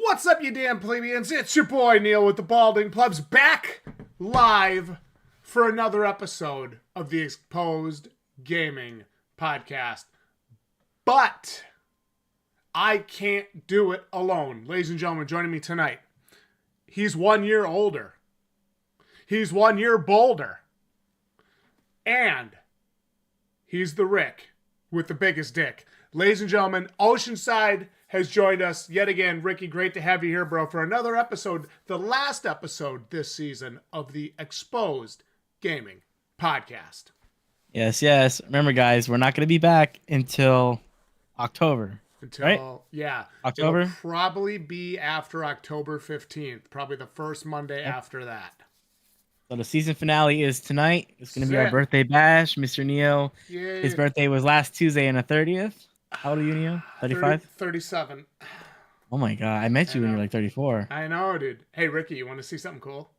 What's up, you damn plebeians? It's your boy Neil with the Balding Plebs back live for another episode of the Exposed Gaming Podcast. But I can't do it alone. Ladies and gentlemen, joining me tonight, he's 1 year older. He's 1 year bolder. And he's the Rick with the biggest dick. Ladies and gentlemen, Oceanside has joined us yet again. Ricky, great to have you here, bro, for another episode, the last episode this season of the Exposed Gaming Podcast. Yes. Remember, guys, we're not going to be back until October. October. October? It'll probably be after October 15th, probably the first Monday after that. So the season finale is tonight. It's going to be our birthday bash. Mr. Neo, his birthday was last Tuesday on the 30th. How old are you, Neo? 35? 37. Oh, my God. I met you when you were like 34. I know, dude. Hey, Ricky, you want to see something cool?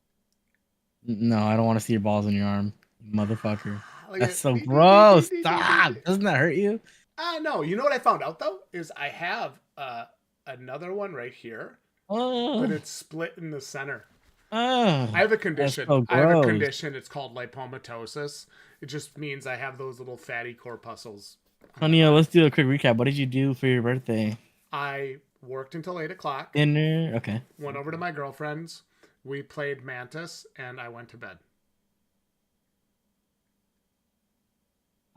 No, I don't want to see your balls in your arm, motherfucker. That's so gross. Stop. Doesn't that hurt you? No. You know what I found out, though? Is I have another one right here, but it's split in the center. I have a condition. So I have a condition. It's called lipomatosis. It just means I have those little fatty corpuscles. Oh, Neo, let's do a quick recap. What did you do for your birthday? I worked until 8 o'clock. Dinner? Okay. Went over to my girlfriend's. We played Mantis, and I went to bed.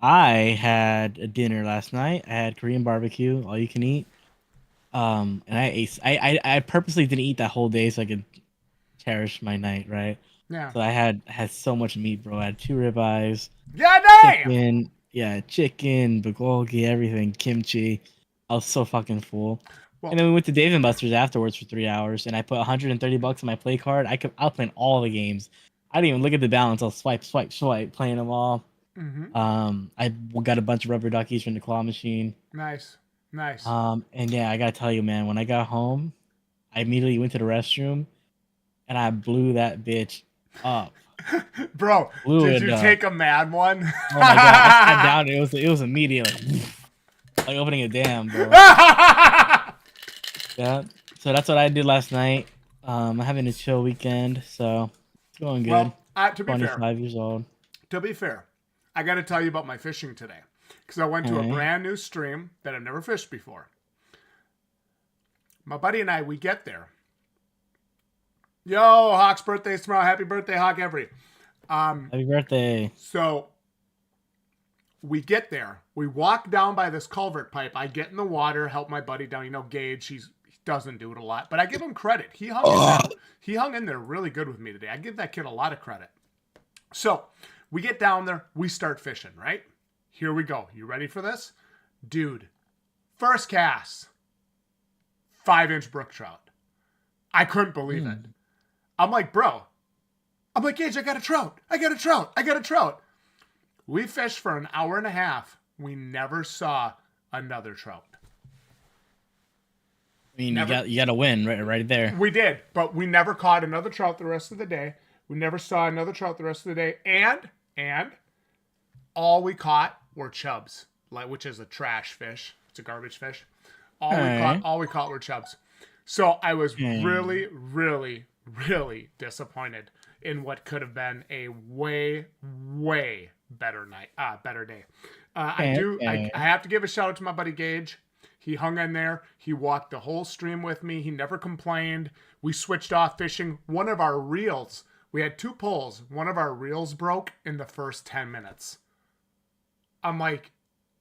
I had a dinner last night. I had Korean barbecue, all you can eat. And I ate. I purposely didn't eat that whole day so I could cherish my night, right? Yeah. So I had so much meat, bro. I had 2 ribeyes. Yeah, damn! Chicken, bulgogi, everything, kimchi. I was so fucking full. Well, and then we went to Dave & Buster's afterwards for 3 hours, and I put $130 on my play card. I'll play all the games. I didn't even look at the balance. I'll swipe, playing them all. Mm-hmm. I got a bunch of rubber duckies from the claw machine. Nice. And yeah, I gotta tell you, man, when I got home, I immediately went to the restroom, and I blew that bitch up. Bro, did you take a mad one? Oh my God, I sat down. It was immediate, like opening a dam, bro. Yeah. So that's what I did last night. I'm having a chill weekend, so it's going good. Well, to be 25 fair, years old. To be fair, I got to tell you about my fishing today, because I went to a brand new stream that I've never fished before. My buddy and I, we get there. Yo, Hawk's birthday's tomorrow. Happy birthday, Hawk Every. Happy birthday. So we get there. We walk down by this culvert pipe. I get in the water, help my buddy down. You know, Gage, he doesn't do it a lot, but I give him credit. He hung in there really good with me today. I give that kid a lot of credit. So we get down there. We start fishing, right? Here we go. You ready for this? Dude, first cast, 5-inch brook trout. I couldn't believe it. I'm like, bro. I'm like, Gage, I got a trout. We fished for an hour and a half. We never saw another trout. I mean, you got to win right there. We did, but we never caught another trout the rest of the day. We never saw another trout the rest of the day. And all we caught were chubs, which is a trash fish. It's a garbage fish. All we caught were chubs. So I was really, really, really disappointed in what could have been a way, way better day. I have to give a shout out to my buddy Gage. He hung in there. He walked the whole stream with me. He never complained. We switched off fishing. One of our reels, we had 2 poles. One of our reels broke in the first 10 minutes. I'm like,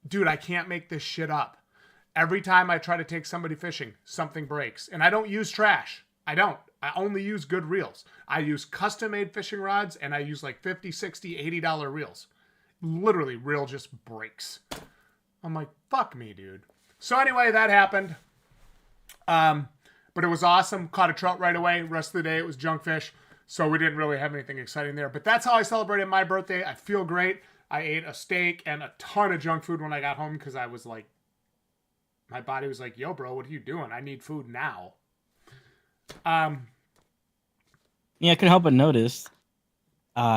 dude, I can't make this shit up. Every time I try to take somebody fishing, something breaks. And I don't use trash. I only use good reels. I use custom-made fishing rods, and I use like $50, $60, $80 reels. Literally, reel just breaks. I'm like, fuck me, dude. So anyway, that happened. But it was awesome. Caught a trout right away. Rest of the day, it was junk fish. So we didn't really have anything exciting there. But that's how I celebrated my birthday. I feel great. I ate a steak and a ton of junk food when I got home because I was like, my body was like, yo, bro, what are you doing? I need food now. Yeah, I couldn't help but notice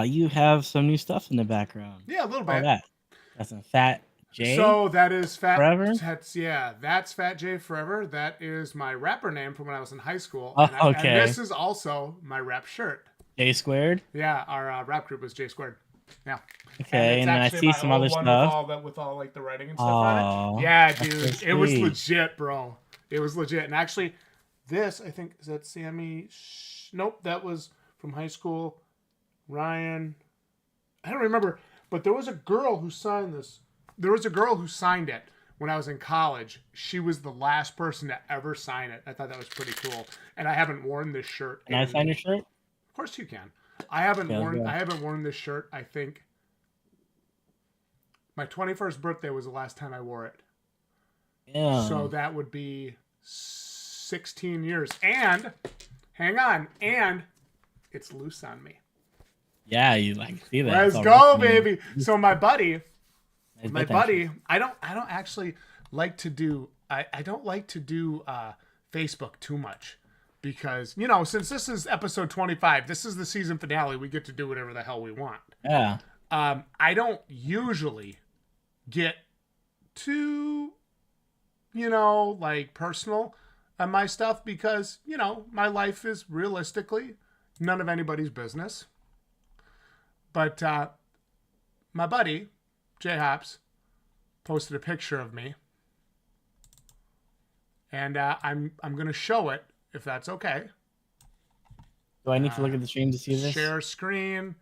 you have some new stuff in the background. Yeah, a little bit. Got some fat J So that is Forever? that's Fat J Forever. That is my rapper name from when I was in high school, Oh, and okay. this is also my rap shirt. J Squared? Yeah, our rap group was J Squared. Yeah, and Okay, it's and then I actually see my some old other one stuff. with all like the writing and stuff on it. Oh, Yeah, that's so dude, it was sweet. legit, bro. It was legit, and actually, this I think is that Sammy. Nope, that was from high school. Ryan, I don't remember, but there was a girl who signed this. There was a girl who signed it when I was in college. She was the last person to ever sign it. I thought that was pretty cool, and I haven't worn this shirt. Can I sign your shirt? Of course you can. I haven't Okay, let's worn. go. I haven't worn this shirt. I think my 21st birthday was the last time I wore it. So Yeah. that would be 16 years. And hang on, and it's loose on me. Yeah, you like see that. Let's It's all go, ripped, man. baby. So my buddy, Nice my butt action. buddy, I don't actually like to do I don't like to do Facebook too much because since this is episode 25, this is the season finale, we get to do whatever the hell we want. Yeah. I don't usually get too like personal on my stuff because my life is realistically none of anybody's business. But my buddy J Hops posted a picture of me, and I'm gonna show it if that's okay. Do I need to look at the stream to see this? Share screen.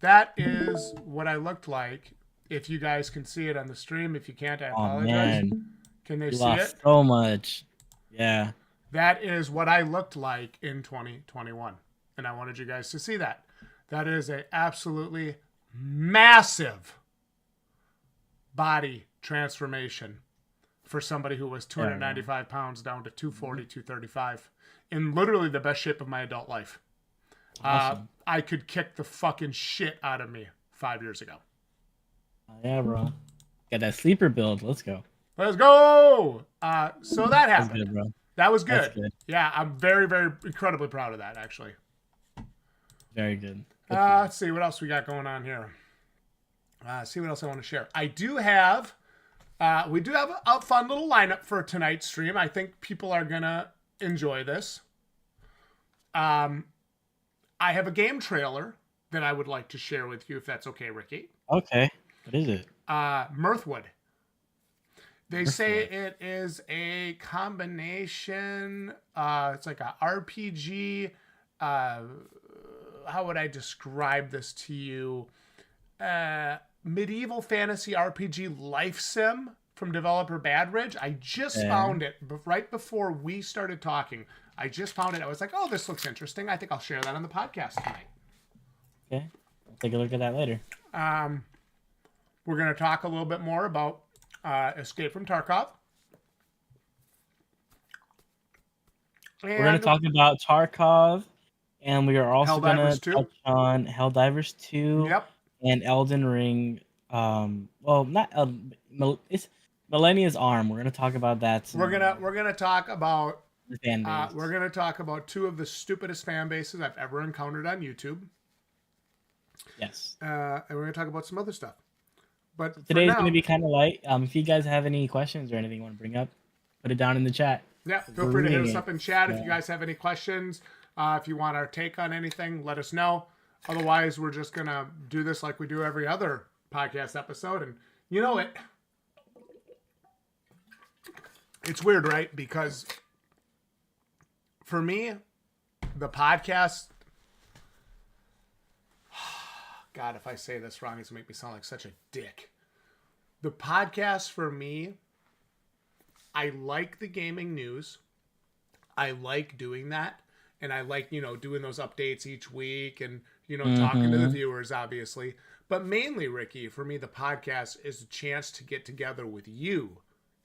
That is what I looked like. If you guys can see it on the stream, if you can't, I Oh apologize. man, Can they you see lost it? so much. Yeah. That is what I looked like in 2021, and I wanted you guys to see that. That is a absolutely massive body transformation for somebody who was 295 pounds down to 240, 235 in literally the best shape of my adult life. Awesome. I could kick the fucking shit out of me 5 years ago. Yeah, bro. Got that sleeper build. Let's go. Let's go. So that That's happened. good, bro. That was good. That's good. Yeah, I'm very, very incredibly proud of that, actually. Very good. Good Let's see what else we got going on here. See what else I want to share. We do have a fun little lineup for tonight's stream. I think people are gonna enjoy this. I have a game trailer that I would like to share with you, if that's okay, Ricky. Okay. What is it? Mirthwood. They say Mirthwood. it is a combination. It's like a RPG. How would I describe this to you? Medieval fantasy RPG life sim from developer Bad Ridge. I just found it right before we started talking. I just found it. I was like, oh, this looks interesting. I think I'll share that on the podcast tonight. Okay. I'll take a look at that later. We're going to talk a little bit more about Escape from Tarkov. We're going to talk about Tarkov, and we are also going Helldivers to 2. touch on Helldivers 2 Yep. and Elden Ring. Well, not it's Millennia's Arm. We're going to talk about that. We're gonna talk about the fan base. we're gonna talk about two of the stupidest fan bases I've ever encountered on YouTube. Yes. And we're gonna talk about some other stuff. But for Today's now, going to be kind of light. If you guys have any questions or anything you want to bring up, put it down in the chat. yeah, feel free to hit us reading up in chat if Yeah. you guys have any questions. If you want our take on anything, let us know. Otherwise, we're just gonna do this like we do every other podcast episode. And you know it. It's weird, right? Because for me, the podcast. God, if I say this wrong, it's gonna make me sound like such a dick. The podcast for me, I like the gaming news. I like doing that. And I like, doing those updates each week and, talking to the viewers, obviously. But mainly, Ricky, for me, the podcast is a chance to get together with you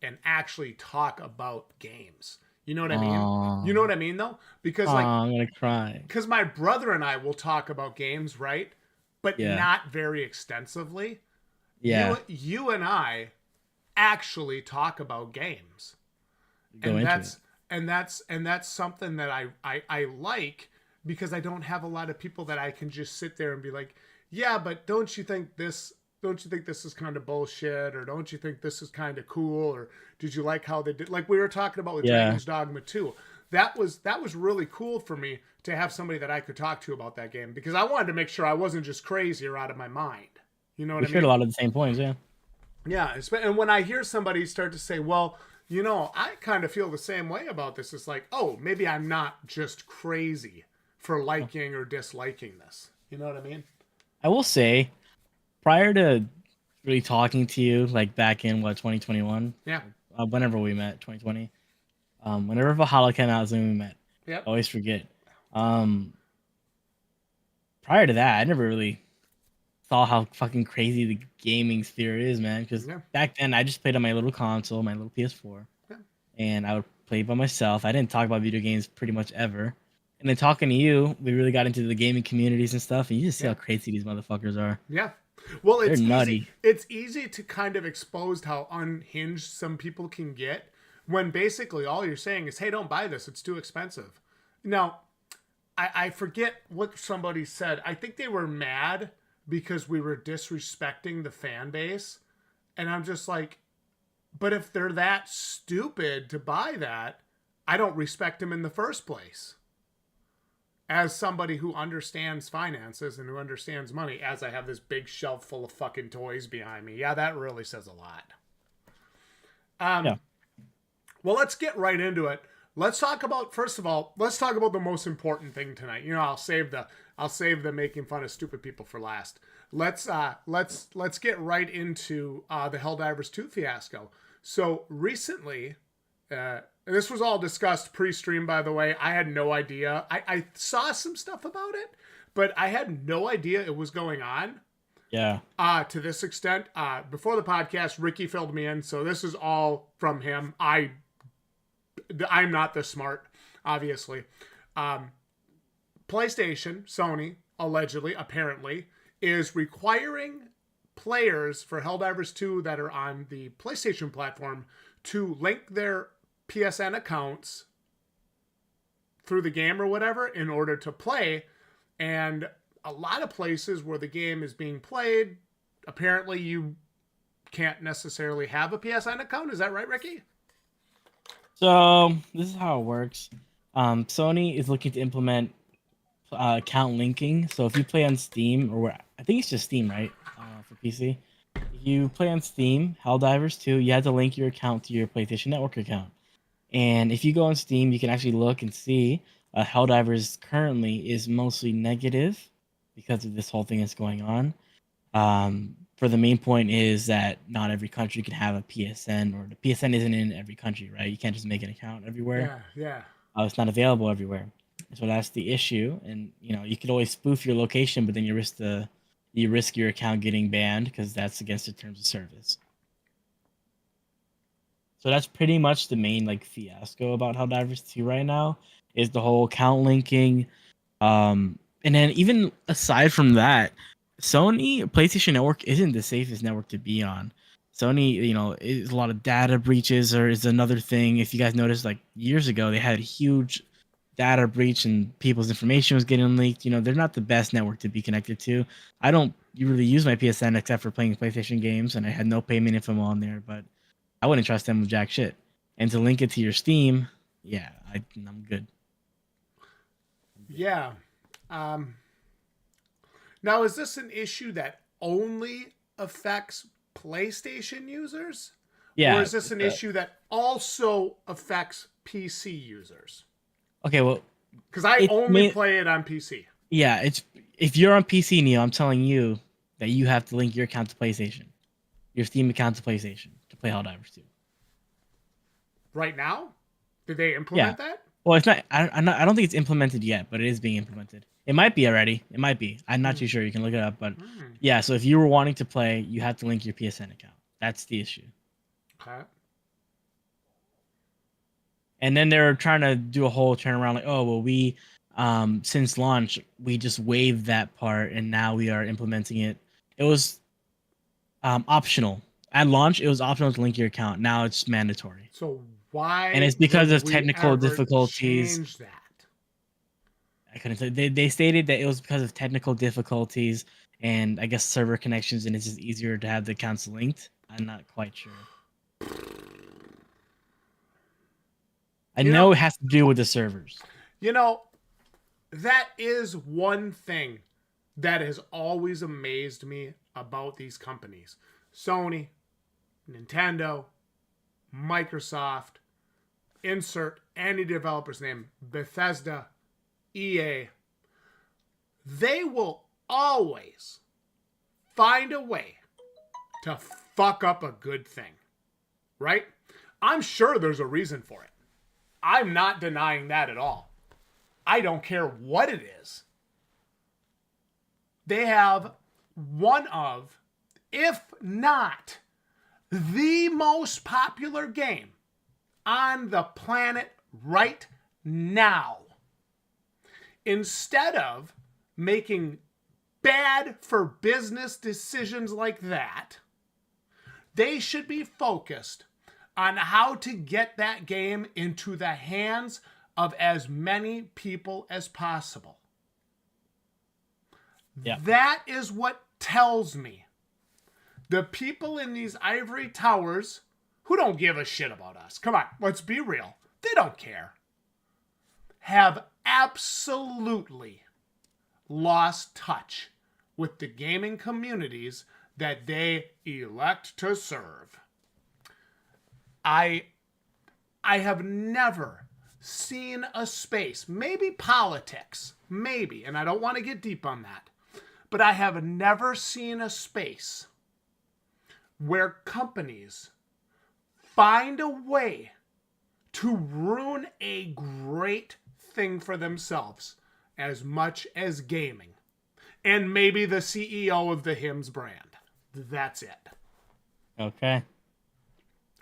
and actually talk about games. You know what I mean? Aww. You know what I mean, though? Because, I'm going to cry. because my brother and I will talk about games, right? But Yeah. not very extensively. Yeah. You and I actually talk about games. Go And into that's it. and that's something that I like because I don't have a lot of people that I can just sit there and be like, yeah, but don't you think this don't you think this is kind of bullshit, or don't you think this is kind of cool, or did you like how they did, like we were talking about with Yeah. Dragon's Dogma 2. That was really cool for me to have somebody that I could talk to about that game, because I wanted to make sure I wasn't just crazy or out of my mind. You know what We I shared mean? a lot of the same points, yeah. Yeah, and when I hear somebody start to say, well, I kind of feel the same way about this, it's like, oh, maybe I'm not just crazy for liking or disliking this. You know what I mean? I will say, prior to really talking to you, like back in 2021, Yeah. whenever we met, 2020, whenever Valhalla came out is when we met. Yep. I always forget. Um, Prior to that, I never really saw how fucking crazy the gaming sphere is, man. Because Yeah. back then, I just played on my little console, my little PS4, Yeah. and I would play by myself. I didn't talk about video games pretty much ever. And then talking to you, we really got into the gaming communities and stuff, and you just see how crazy these motherfuckers are. Yeah. Well, They're it's easy. nutty. It's easy to kind of expose how unhinged some people can get when basically all you're saying is, "Hey, don't buy this. It's too expensive." Now, I forget what somebody said. I think they were mad because we were disrespecting the fan base, and I'm just like, but if they're that stupid to buy that, I don't respect them in the first place. As somebody who understands finances and who understands money, as I have this big shelf full of fucking toys behind me. Yeah, that really says a lot. Yeah. Well, let's get right into it. Let's talk about, first of all, let's talk about the most important thing tonight. I'll save the making fun of stupid people for last. Let's get right into the Helldivers 2 fiasco. So recently, this was all discussed pre-stream, by the way. I had no idea. I saw some stuff about it, but I had no idea it was going on. Yeah. To this extent. Before the podcast, Ricky filled me in, so this is all from him. I'm not this smart, obviously. PlayStation, Sony, allegedly, apparently, is requiring players for Helldivers 2 that are on the PlayStation platform to link their PSN accounts through the game or whatever in order to play. And a lot of places where the game is being played, apparently you can't necessarily have a PSN account. Is that right, Ricky? So this is how it works. Sony is looking to implement account linking. So if you play on Steam, or I think it's just Steam, right, for PC. If you play on Steam, Helldivers 2, you have to link your account to your PlayStation Network account. And if you go on Steam, you can actually look and see Helldivers currently is mostly negative because of this whole thing that's going on. For the main point is that not every country can have a PSN, or the PSN isn't in every country, right? You can't just make an account everywhere. Yeah. It's not available everywhere. So that's the issue. And you could always spoof your location, but then you risk your account getting banned because that's against the terms of service. So that's pretty much the main fiasco about Helldivers 2 right now, is the whole account linking. And then even aside from that, Sony PlayStation Network isn't the safest network to be on. Sony, is a lot of data breaches, or is another thing. If you guys noticed, years ago, they had a huge data breach and people's information was getting leaked. They're not the best network to be connected to. I don't really use my PSN except for playing PlayStation games, and I had no payment info on there, but I wouldn't trust them with jack shit. And to link it to your Steam, yeah, I'm good. Yeah. Now, is this an issue that only affects PlayStation users? Yeah. Or is this an issue that also affects PC users? Okay, well, because I only play it on PC. Yeah, if you're on PC, Neil, I'm telling you that you have to link your account to PlayStation, your Steam account to PlayStation, to play Helldivers 2. Right now? Did they implement that? Well, it's not. I don't think it's implemented yet, but it is being implemented. It might be already. It might be. I'm not too sure. You can look it up, but yeah. So if you were wanting to play, you have to link your PSN account. That's the issue. Okay. And then they're trying to do a whole turnaround, like, oh well, we since launch we just waived that part, and now we are implementing it. It was optional at launch. It was optional to link your account. Now it's mandatory. So why? And it's because of technical difficulties. Change that. I couldn't say. They stated that it was because of technical difficulties and I guess server connections, and it's just easier to have the accounts linked. I'm not quite sure. I know it has to do with the servers. That is one thing that has always amazed me about these companies. Sony, Nintendo, Microsoft, insert any developer's name, Bethesda, EA. They will always find a way to fuck up a good thing, right? I'm sure there's a reason for it. I'm not denying that at all. I don't care what it is. They have one of, if not the most popular game on the planet right now. Instead of making bad for business decisions like that, they should be focused on how to get that game into the hands of as many people as possible. Yeah. That is what tells me the people in these ivory towers who don't give a shit about us, come on, let's be real, they don't care, have absolutely lost touch with the gaming communities that they elect to serve. I have never seen a space, maybe politics, maybe, and I don't want to get deep on that, but I have never seen a space where companies find a way to ruin a great thing for themselves as much as gaming. And maybe the CEO of the Hims brand. That's it. Okay.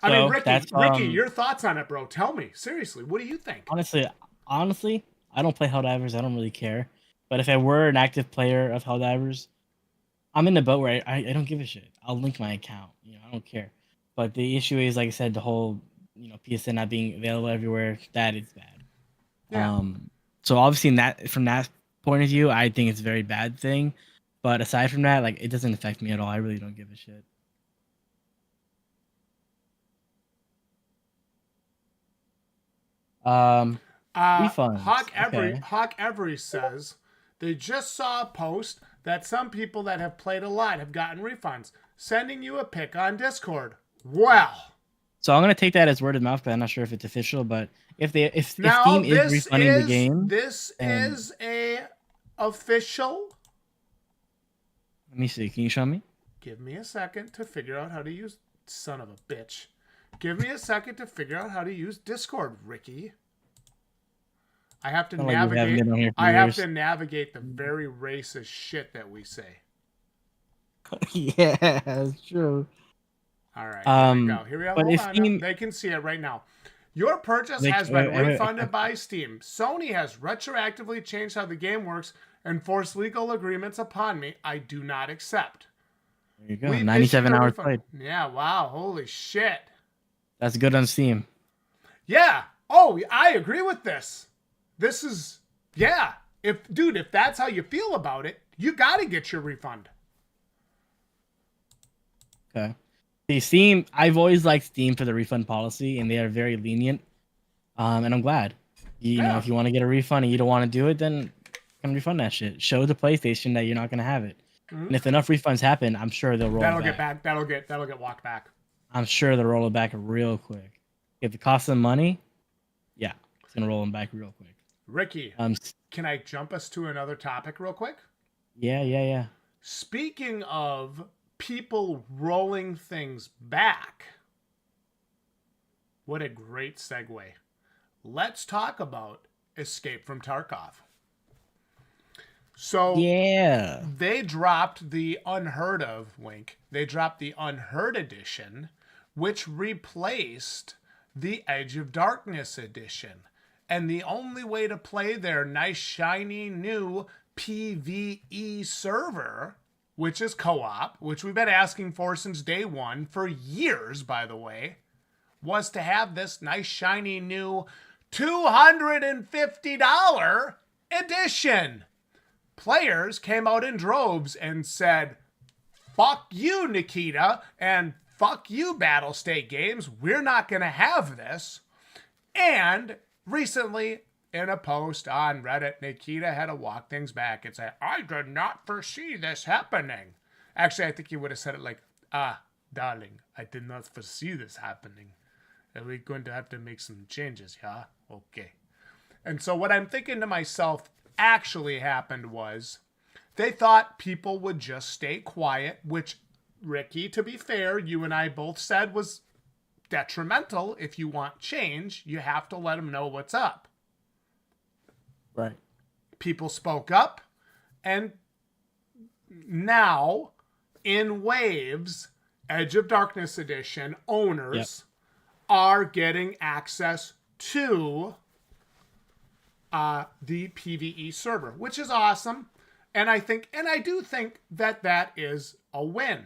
I mean, Ricky, your thoughts on it, bro. Tell me. Seriously, what do you think? Honestly, I don't play Helldivers. I don't really care. But if I were an active player of Helldivers, I'm in the boat where I don't give a shit. I'll link my account. I don't care. But the issue is, like I said, the whole PSN not being available everywhere. That is bad. Yeah. So obviously, from that point of view, I think it's a very bad thing. But aside from that, like, it doesn't affect me at all. I really don't give a shit. Refunds. Hawk Every says they just saw a post that some people that have played a lot have gotten refunds. Sending you a pic on Discord. Well, so I'm gonna take that as word of mouth, but I'm not sure if it's official. But if Steam is refunding the game, this is a official. Let me see. Can you show me? Give me a second to figure out how to use. Son of a bitch. Give me a second to figure out how to use Discord, Ricky. I have to navigate. I have to navigate the very racist shit that we say. Yeah, that's true. All right, here we go. Here we go. But Hold on. They can see it right now. Your purchase has been refunded by Steam. Sony has retroactively changed how the game works and forced legal agreements upon me. I do not accept. There you go. 97 hours played. Yeah, wow. Holy shit. That's good on Steam. Yeah. Oh, I agree with this. This is, yeah. If that's how you feel about it, you got to get your refund. Okay. See, Steam, I've always liked Steam for the refund policy, and they are very lenient. And I'm glad. You know, if you want to get a refund and you don't want to do it, then can refund that shit. Show the PlayStation that you're not going to have it. Mm-hmm. And if enough refunds happen, I'm sure they'll roll it back. That'll get walked back. I'm sure they'll roll it back real quick. If it costs them money, yeah, it's going to roll them back real quick. Ricky, can I jump us to another topic real quick? Yeah. Speaking of people rolling things back, what a great segue. Let's talk about Escape from Tarkov. So yeah, they dropped the Unheard of wink. They dropped the Unheard edition, which replaced the Edge of Darkness edition. And the only way to play their nice, shiny, new PvE server, which is co-op, which we've been asking for since day one, for years, by the way, was to have this nice, shiny, new $250 edition. players came out in droves and said, fuck you, Nikita, and fuck you, Battle State Games. We're not going to have this. And recently, in a post on Reddit, Nikita had to walk things back and say, I did not foresee this happening. Actually, I think he would have said it like, darling, I did not foresee this happening. Are we going to have to make some changes, yeah? Okay. And so what I'm thinking to myself actually happened was they thought people would just stay quiet, which, Ricky, to be fair, you and I both said was detrimental. If you want change, you have to let them know what's up. Right. People spoke up, and now, in waves, Edge of Darkness Edition owners are getting access to the PvE server, which is awesome. And I do think that that is a win.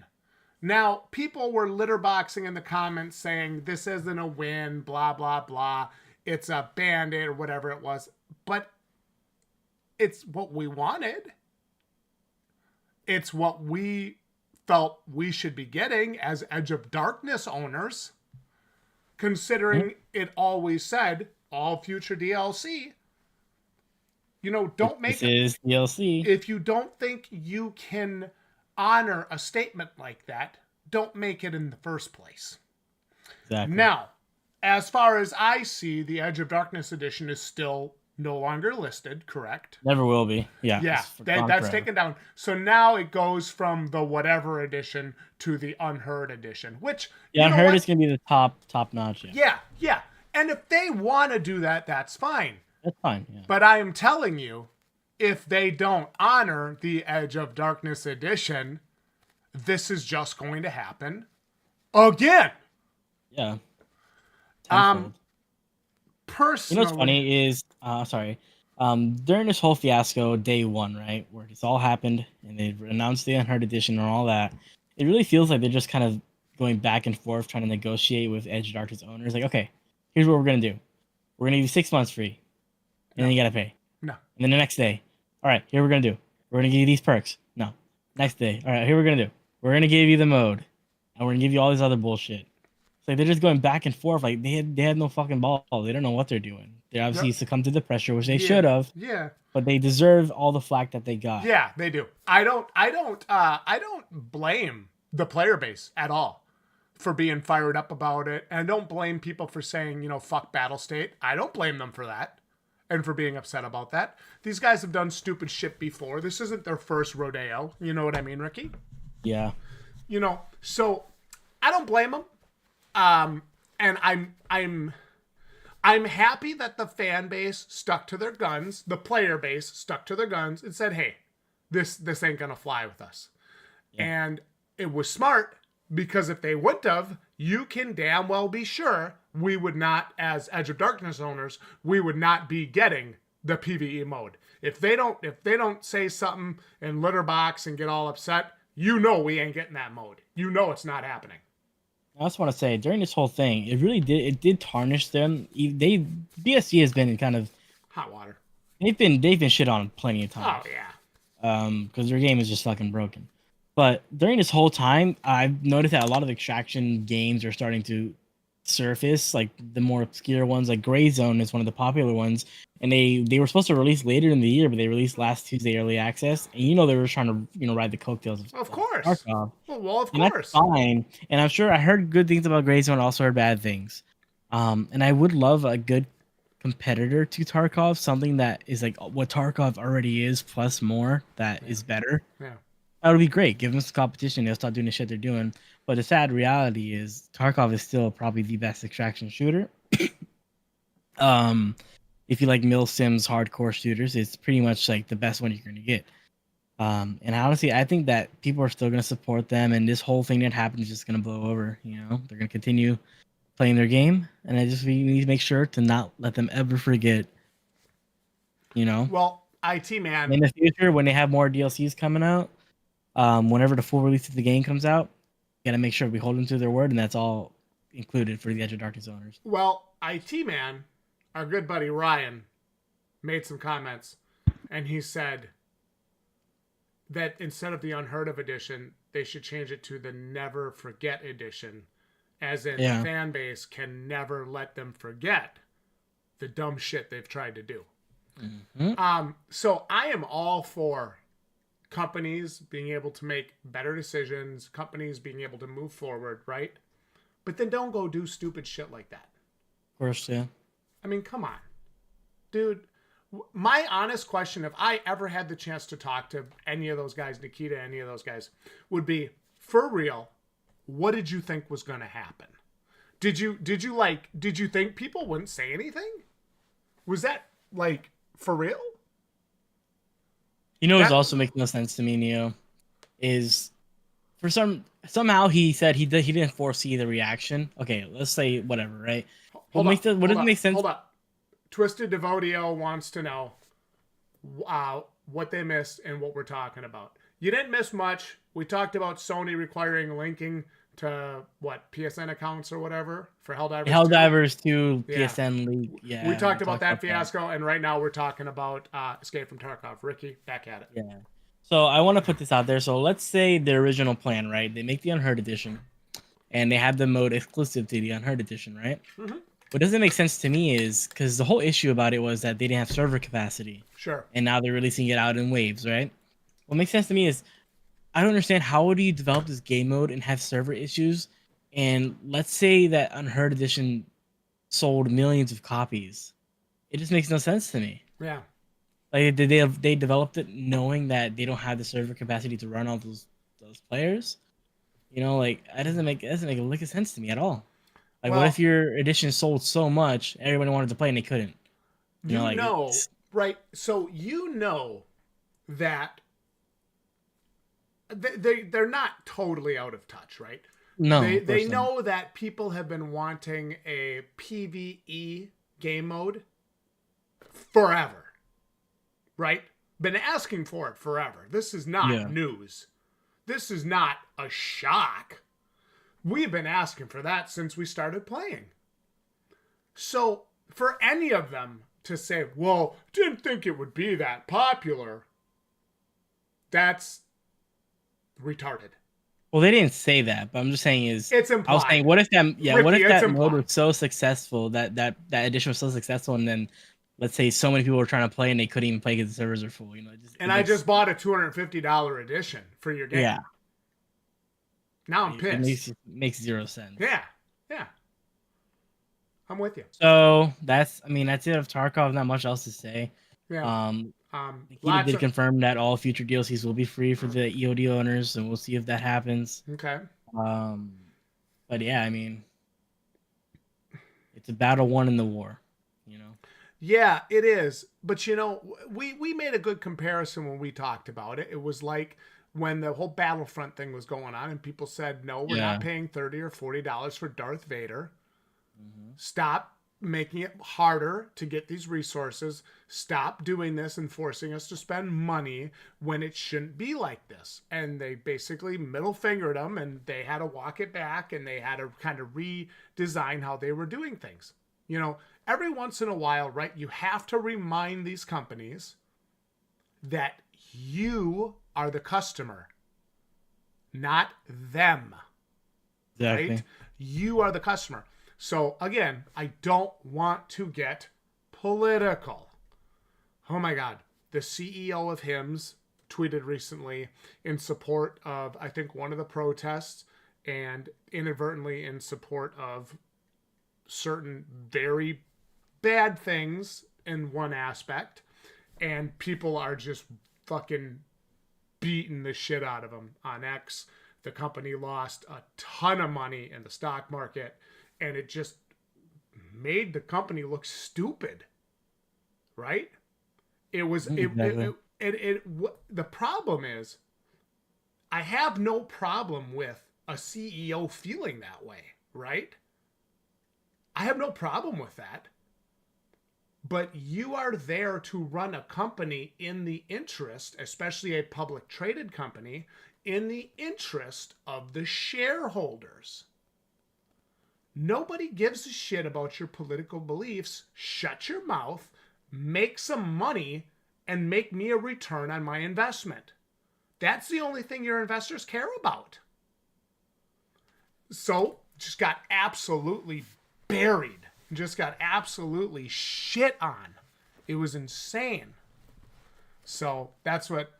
Now, people were litterboxing in the comments saying this isn't a win, blah, blah, blah. It's a band-aid or whatever it was. But it's what we wanted. It's what we felt we should be getting as Edge of Darkness owners, considering it always said all future DLC. You know, don't make this is DLC. If you don't think you can honor a statement like that, don't make it in the first place. Exactly. Now, as far as I see, the Edge of Darkness edition is still no longer listed, correct? Never will be. Yeah. Yeah, that's taken down. So now it goes from the whatever edition to the Unheard edition, which... Yeah, Unheard is going to be the top notch. Yeah. And if they want to do that, that's fine. That's fine, yeah. But I am telling you, if they don't honor the Edge of Darkness edition, this is just going to happen again. Yeah. Personally, you know what's funny is, during this whole fiasco, day one, right, where this all happened, and they announced the Unheard edition and all that, it really feels like they're just kind of going back and forth trying to negotiate with Edge of Darkness owners. Like, okay, here's what we're going to do. We're going to give you 6 months free. And then you gotta pay. No. And then the next day, all right, here we're gonna do. We're gonna give you these perks. No. Next day, all right, here we're gonna do. We're gonna give you the mode, and we're gonna give you all this other bullshit. It's like they're just going back and forth. Like they had no fucking ball. They don't know what they're doing. They obviously succumbed to the pressure, which they should have. Yeah. But they deserve all the flack that they got. Yeah, they do. I don't blame the player base at all for being fired up about it, and I don't blame people for saying, fuck Battle State. I don't blame them for that. And for being upset about that. These guys have done stupid shit before. This isn't their first rodeo. You know what I mean, Ricky? Yeah. So I don't blame them. And I'm happy that the fan base stuck to their guns, the player base stuck to their guns and said, hey, this ain't gonna fly with us. Yeah. And it was smart, because if they wouldn't have, you can damn well be sure we would not, as Edge of Darkness owners, we would not be getting the PvE mode. If they don't say something and litterbox and get all upset, we ain't getting that mode. It's not happening. I just want to say, during this whole thing, it did tarnish them. BSG has been in kind of hot water. They've been shit on plenty of times. Oh yeah. Because their game is just fucking broken. But during this whole time, I've noticed that a lot of extraction games are starting to surface, like the more obscure ones. Like Gray Zone is one of the popular ones, and they were supposed to release later in the year, but they released last Tuesday early access. And they were trying to ride the coattails of course. Tarkov. Well, of and course. That's fine. And I'm sure I heard good things about Gray Zone. Also heard bad things. And I would love a good competitor to Tarkov, something that is like what Tarkov already is plus more that is better. Yeah. That would be great. Give them some competition. They'll stop doing the shit they're doing. But the sad reality is Tarkov is still probably the best extraction shooter. If you like mil sims hardcore shooters, it's pretty much like the best one you're going to get. And honestly, I think that people are still going to support them, and this whole thing that happened is just going to blow over. They're going to continue playing their game, and we need to make sure to not let them ever forget. Well, IT man. In the future, when they have more DLCs coming out, whenever the full release of the game comes out, you gotta make sure we hold them to their word, and that's all included for the Edge of Darkness owners. Well, IT man, our good buddy Ryan, made some comments, and he said, that instead of the unheard of edition, they should change it to the never forget edition, as in the Yeah. fan base can never let them forget the dumb shit they've tried to do. So I am all for companies being able to make better decisions, companies being able to move forward, right? But then don't go do stupid shit like that. Of course, yeah. I mean, come on. Dude, my honest question, if I ever had the chance to talk to any of those guys, Nikita, any of those guys, would be, for real, what did you think was going to happen? Did you think people wouldn't say anything? Was that like for real? You know what's also making no sense to me, Neo, is for somehow he said he didn't foresee the reaction. Okay, let's say whatever, right? What doesn't make sense? Hold up. Twisted Devodio wants to know what they missed and what we're talking about. You didn't miss much. We talked about Sony requiring linking to PSN accounts or whatever for Helldivers. Helldivers 2 PSN league. Yeah, we talked about that fiasco, and right now we're talking about Escape from Tarkov. Ricky, back at it. Yeah. So I want to put this out there. So let's say the original plan, right? They make the Unheard edition, and they have the mode exclusive to the Unheard edition, right? Mm-hmm. What doesn't make sense to me is because the whole issue about it was that they didn't have server capacity. Sure. And now they're releasing it out in waves, right? What makes sense to me is I don't understand how do you develop this game mode and have server issues, and let's say that Unheard edition sold millions of copies. It just makes no sense to me. Yeah. Like they developed it knowing that they don't have the server capacity to run all those players. You know, like it doesn't make a lick of sense to me at all. Like, what if your edition sold so much, everybody wanted to play and they couldn't? Right? So you know that they're not totally out of touch, right? No, they know that people have been wanting a PvE game mode forever, right? Been asking for it forever. This is not news. This is not a shock. We've been asking for that since we started playing. So for any of them to say, well, didn't think it would be that popular, that's retarded. Well, they didn't say that, but I'm just saying it's implied. I was saying, what if that Ricky, mode was so successful, that edition was so successful, and then let's say so many people were trying to play and they couldn't even play because the servers are full. You know, I just bought a $250 edition for your game. Yeah. Now I'm pissed. It makes zero sense. Yeah. I'm with you. So that's it of Tarkov. Not much else to say. Yeah. He did confirm that all future DLCs will be free for the EOD owners, and we'll see if that happens. Okay. But yeah, I mean, it's a battle won in the war, you know. Yeah, it is. But you know, we made a good comparison when we talked about it. It was like when the whole Battlefront thing was going on, and people said, "No, we're not paying $30 or $40 for Darth Vader. Mm-hmm. Stop making it harder to get these resources. Stop doing this and forcing us to spend money when it shouldn't be like this." And they basically middle fingered them, and they had to walk it back, and they had to kind of redesign how they were doing things. You know, every once in a while, right, you have to remind these companies that you are the customer, not them. Exactly. Right? You are the customer. So again, I don't want to get political. Oh my God. The CEO of HIMS tweeted recently in support of, I think, one of the protests, and inadvertently in support of certain very bad things in one aspect. And people are just fucking beating the shit out of him on X. The company lost a ton of money in the stock market, and it just made the company look stupid, right? It was the problem is, I have no problem with a CEO feeling that way, right? I have no problem with that. But you are there to run a company in the interest, especially a public traded company, in the interest of the shareholders. Nobody gives a shit about your political beliefs. Shut your mouth, make some money, and make me a return on my investment. That's the only thing your investors care about. So just got absolutely buried. Just got absolutely shit on. It was insane. So that's what.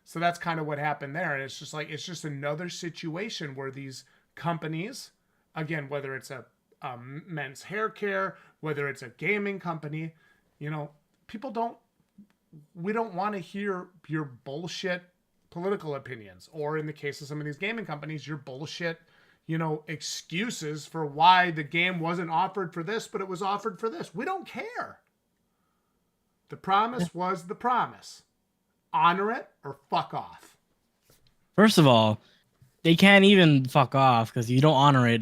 So that's kind of what happened there. And it's just like, it's just another situation where these companies, again, whether it's a men's hair care, whether it's a gaming company, you know, we don't want to hear your bullshit political opinions, or in the case of some of these gaming companies, your bullshit, you know, excuses for why the game wasn't offered for this, but it was offered for this. We don't care. The promise was the promise. Honor it or fuck off. First of all, they can't even fuck off because you don't honor it.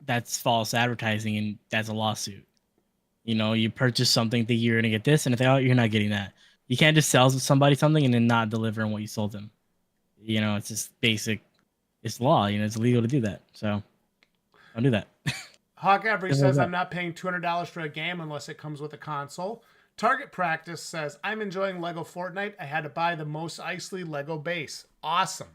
That's false advertising, and that's a lawsuit. You know, you purchase something, think you're gonna get this, and if they are, you're not getting that. You can't just sell somebody something and then not deliver on what you sold them. You know, it's just basic. It's law. You know, it's illegal to do that. So don't do that. Hawk Every says, I'm not paying $200 for a game unless it comes with a console. Target Practice says, I'm enjoying Lego Fortnite. I had to buy the Mos Eisley Lego base. Awesome.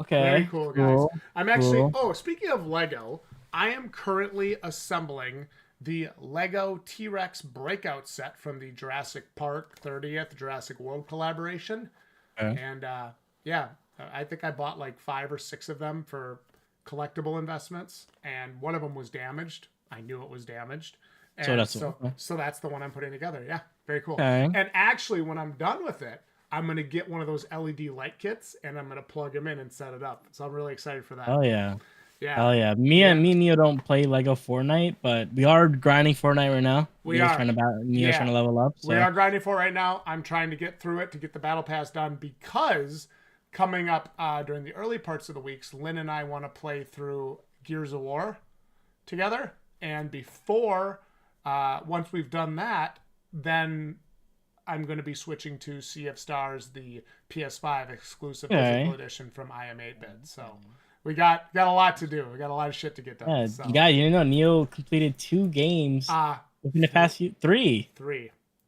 Okay. Very cool, guys. I'm actually, speaking of Lego, I am currently assembling the Lego T-Rex breakout set from the Jurassic Park 30th Jurassic World collaboration. Okay. And yeah, I think I bought like 5 or 6 of them for collectible investments, and one of them was damaged. I knew it was damaged. And so that's the one I'm putting together. Yeah, very cool. Okay. And actually, when I'm done with it, I'm going to get one of those LED light kits, and I'm going to plug them in and set it up. So I'm really excited for that. Oh, yeah. Yeah. Hell yeah. Me and Neo don't play Lego Fortnite, but we are grinding Fortnite right now. Neo's trying to level up. So. We are grinding for it right now. I'm trying to get through it to get the battle pass done, because coming up during the early parts of the weeks, Lynn and I want to play through Gears of War together. And before, once we've done that, then I'm going to be switching to Sea of Stars, the PS5 exclusive physical edition from IM8-bit. So we got a lot to do. We got a lot of shit to get done. Yeah, so. you know, Neo completed 2 games within the past three.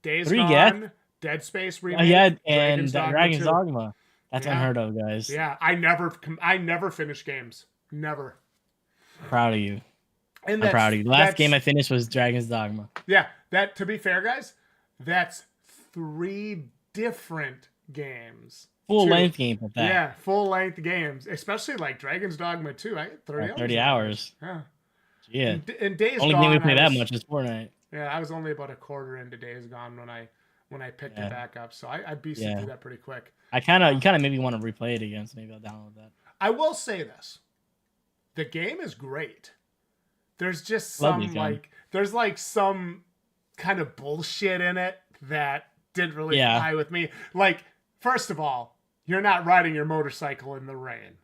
Days Gone, Dead Space remake, and Dragon's Dogma. That's unheard of, guys. Yeah, I never finish games. Never. Proud of you. I'm proud of you. The last game I finished was Dragon's Dogma. Yeah, that, to be fair, guys, that's 3 different games. Full-length games at that. Yeah, full-length games. Especially like Dragon's Dogma 2. I get 30 hours. Yeah. Yeah. And Days Only Gone, game we play that much is Fortnite. Yeah, I was only about a quarter into Days Gone when I picked it back up. So I beasted through that pretty quick. You kind of made me want to replay it again, so maybe I'll download that. I will say this. The game is great. There's just some some kind of bullshit in it that didn't really fly with me. Like, first of all, you're not riding your motorcycle in the rain.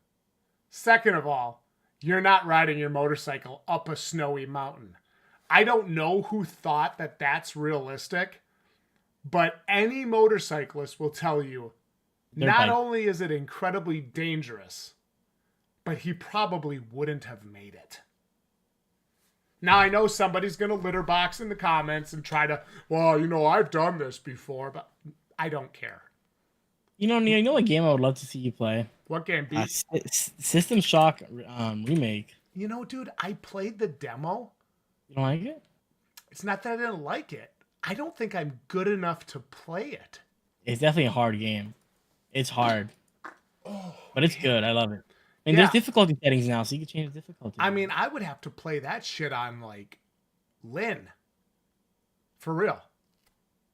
Second of all, you're not riding your motorcycle up a snowy mountain. I don't know who thought that that's realistic, but any motorcyclist will tell you, not only is it incredibly dangerous, but he probably wouldn't have made it. Now, I know somebody's going to litter box in the comments and try to, well, you know, I've done this before, but I don't care. You know what game I would love to see you play? What game? System Shock remake. You know, dude, I played the demo. You don't like it? It's not that I didn't like it. I don't think I'm good enough to play it. It's definitely a hard game. It's hard. But it's good. I love it. And there's difficulty settings now, so you can change the difficulty. I mean, I would have to play that shit on, like, Lynn. For real.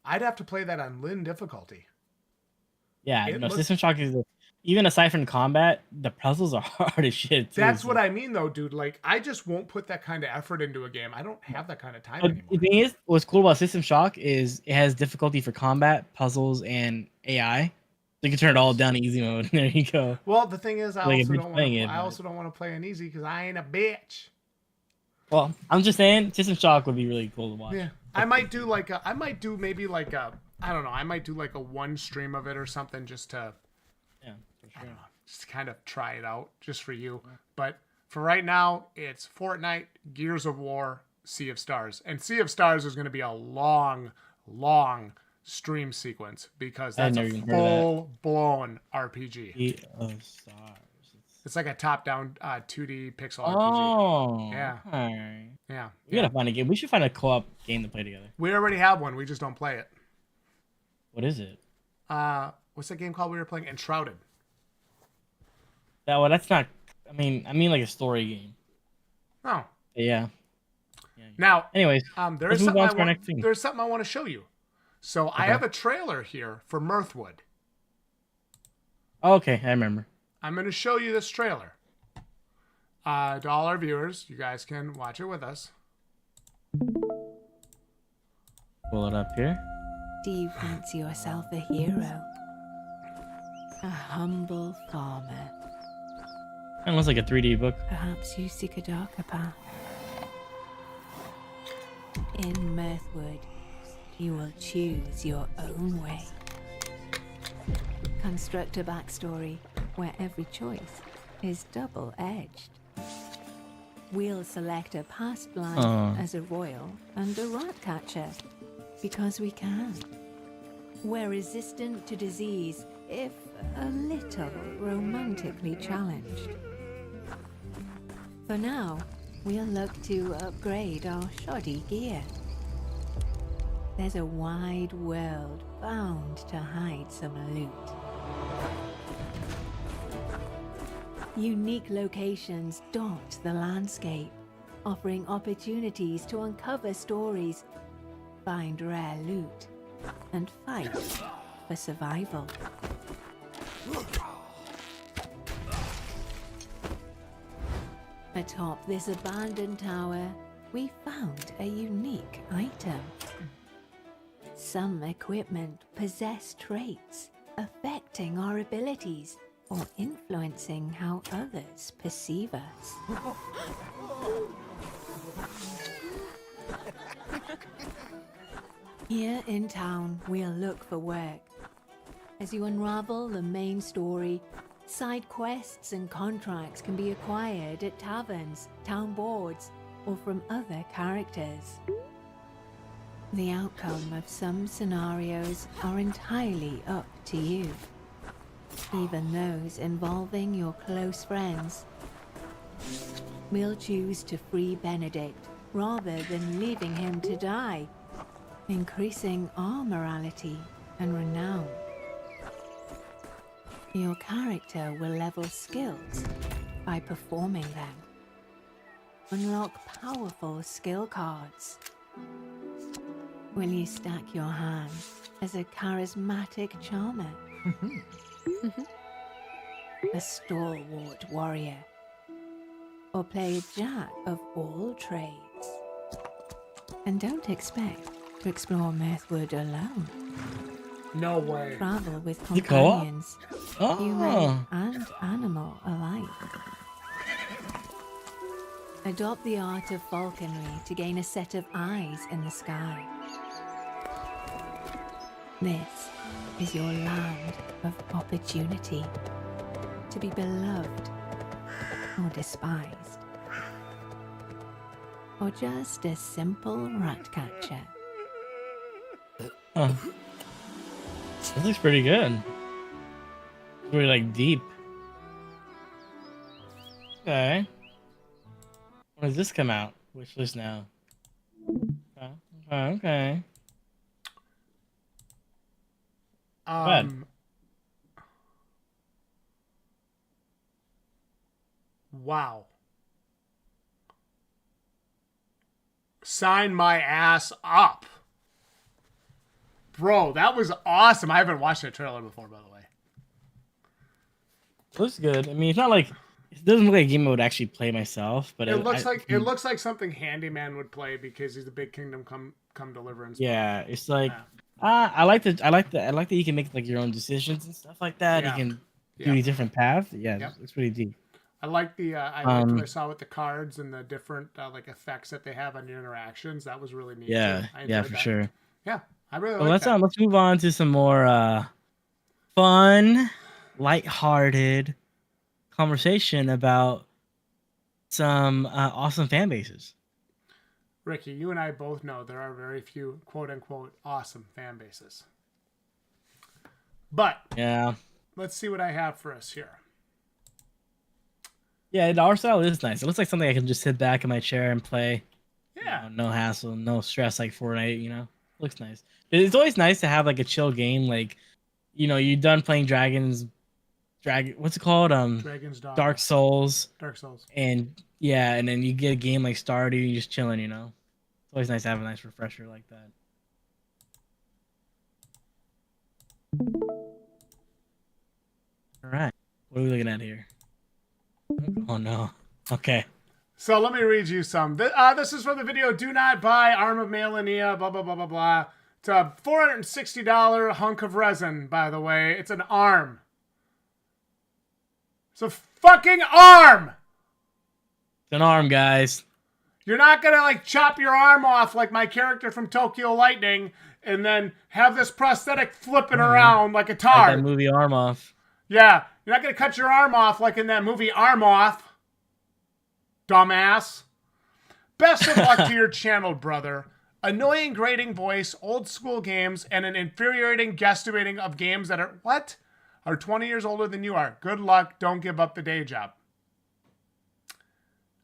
I'd have to play that on Lynn difficulty. Yeah, System Shock is... Even aside from combat, the puzzles are hard as shit, too. That's what I mean, though, dude. Like, I just won't put that kind of effort into a game. I don't have that kind of time anymore. The thing is, what's cool about System Shock is it has difficulty for combat, puzzles, and AI. So you can turn it all down to easy mode. There you go. Well, the thing is, I also don't want to play on easy because I ain't a bitch. Well, I'm just saying, System Shock would be really cool to watch. Yeah, I might do like a one stream of it or something just to, for sure. I don't know, just kind of try it out just for you. But for right now, it's Fortnite, Gears of War, Sea of Stars, and Sea of Stars is going to be a long stream sequence because I've that's a never even heard of that. full-blown RPG. Sea of Stars. It's like a top-down 2D pixel RPG. Oh, Yeah. okay. Yeah. We gotta find a game. We should find a co-op game to play together. We already have one. We just don't play it. What is it? What's that game called we were playing? Enshrouded. That's not. I mean like a story game. Oh. Yeah. Now, anyways, there's something I want to show you. So I have a trailer here for Mirthwood. Okay, I remember. I'm going to show you this trailer. To all our viewers, you guys can watch it with us. Pull it up here. Do you fancy yourself a hero? A humble farmer? It looks like a 3D book. Perhaps you seek a darker path. In Mirthwood, you will choose your own way. Construct a backstory where every choice is double-edged. We'll select a past life as a royal and a rat catcher, because we can. We're resistant to disease, if a little romantically challenged. For now, we'll look to upgrade our shoddy gear. There's a wide world bound to hide some loot. Unique locations dot the landscape, offering opportunities to uncover stories, find rare loot, and fight for survival. Atop this abandoned tower, we found a unique item. Some equipment possess traits affecting our abilities or influencing how others perceive us. Here in town, we'll look for work. As you unravel the main story, side quests and contracts can be acquired at taverns, town boards, or from other characters. The outcome of some scenarios are entirely up to you, even those involving your close friends. We'll choose to free Benedict rather than leaving him to die, increasing our morality and renown. Your character will level skills by performing them. Unlock powerful skill cards. Will you stack your hand as a charismatic charmer? A stalwart warrior? Or play a jack of all trades? And don't expect to explore Mirthwood alone. No way. Travel with You co-op? companions, human and animal alike. Adopt the art of falconry to gain a set of eyes in the sky. This is your land of opportunity, to be beloved or despised, or just a simple rat catcher. Huh. This looks pretty good. It's really like deep. Okay. When does this come out? Which list now? Okay. Wow. Sign my ass up. Bro, that was awesome. I haven't watched that trailer before, by the way. Looks good. I mean, it's not like it doesn't look like a game I would actually play myself, but it looks like something Handyman would play because he's a big Kingdom Come Deliverance. Yeah, it's like I like that you can make like your own decisions and stuff like that. Yeah. You can do these different paths. Yeah, Yep. it's pretty deep. I like the I liked what I saw with the cards and the different like effects that they have on your interactions. That was really neat. Yeah, for that. sure. Yeah, I really Well, like that. let's move on to some more fun, lighthearted conversation about some awesome fan bases. Ricky, you and I both know there are very few quote unquote awesome fan bases. But Yeah. let's see what I have for us here. Yeah, the art style is nice. It looks like something I can just sit back in my chair and play. Yeah. No hassle, no stress like Fortnite, Looks nice. It's always nice to have like a chill game, like you're done playing what's it called? Dragon's Dogma. Dark Souls. Dark Souls. And yeah, and then you get a game like Stardew, you're just chilling, It's always nice to have a nice refresher like that. All right. What are we looking at here? Oh no. Okay. So let me read you some. This is from the video Do Not Buy Arm of Melania, blah, blah, blah, blah, blah. It's a $460 hunk of resin, by the way. It's an arm. It's a fucking arm! It's an arm, guys. You're not gonna like chop your arm off like my character from Tokyo Lightning and then have this prosthetic flipping around like a Like tar. that movie Arm Off. Yeah, you're not gonna cut your arm off like in that movie Arm Off. Dumbass. Best of luck to your channel, brother. Annoying grating voice, old school games, and an infuriating guesstimating of games that are 20 years older than you are. Good luck. Don't give up the day job.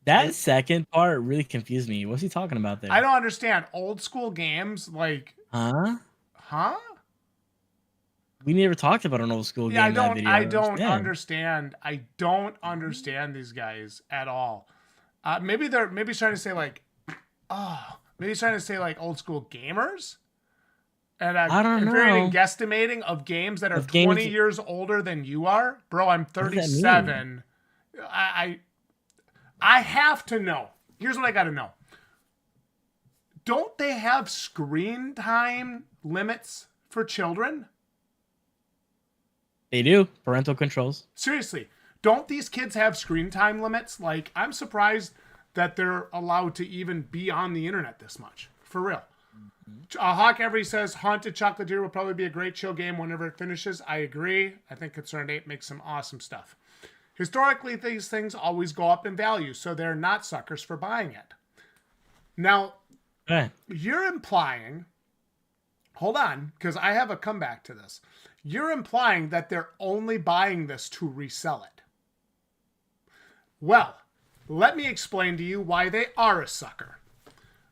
That second part really confused me. What's he talking about there? I don't understand. Old school games, like... Huh? Huh? We never talked about an old school game. Yeah, in that video. I don't understand. I don't understand these guys at all. Maybe he's trying to say like, maybe he's trying to say like old school gamers. And I don't infuriating know. guesstimating of games that are Of 20 games- years older than you are. Bro, I'm does that 37. I have to know. Here's what I got to know. Don't they have screen time limits for children? They do. Parental controls. Seriously, don't these kids have screen time limits? Like, I'm surprised that they're allowed to even be on the internet this much. For real. Hawk Every says Haunted Chocolate Deer will probably be a great chill game whenever it finishes. I agree. I think Concerned Ape makes some awesome stuff. Historically, these things always go up in value, so they're not suckers for buying it. Now, you're implying... Hold on, because I have a comeback to this. You're implying that they're only buying this to resell it. Well, let me explain to you why they are a sucker.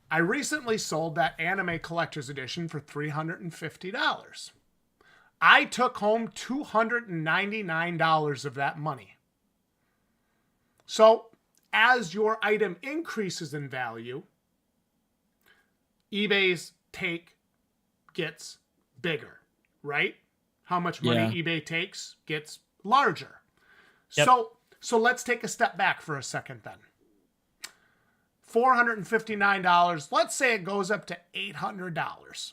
I recently sold that Anime Collector's Edition for $350. I took home $299 of that money. So, as your item increases in value, eBay's take gets bigger, right? How much money eBay takes gets larger. Yep. So let's take a step back for a second then. $459. Let's say it goes up to $800.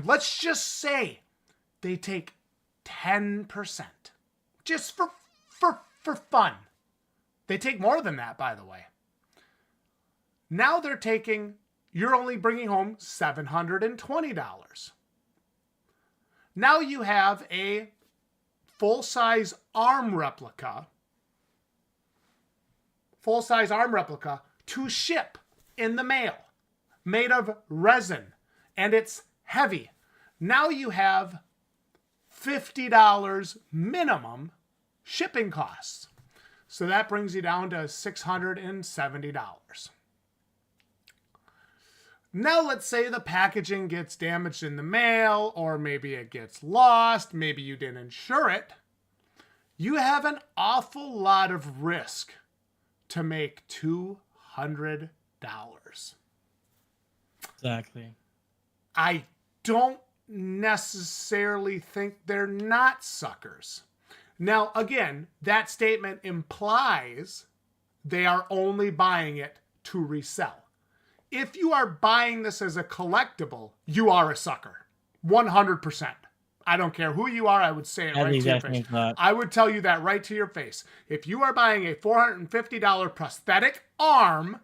Let's just say they take 10%. Just for fun. They take more than that, by the way. Now you're only bringing home $720. Now you have a full-size arm replica to ship in the mail, made of resin, and it's heavy. Now you have $50 minimum shipping costs. So that brings you down to $670. Now let's say the packaging gets damaged in the mail, or maybe it gets lost, maybe you didn't insure it. You have an awful lot of risk to make $200. Exactly. I don't necessarily think they're not suckers. Now, again, that statement implies they are only buying it to resell. If you are buying this as a collectible, you are a sucker. 100%. I don't care who you are. I would say it right to your face. I would tell you that right to your face. If you are buying a $450 prosthetic arm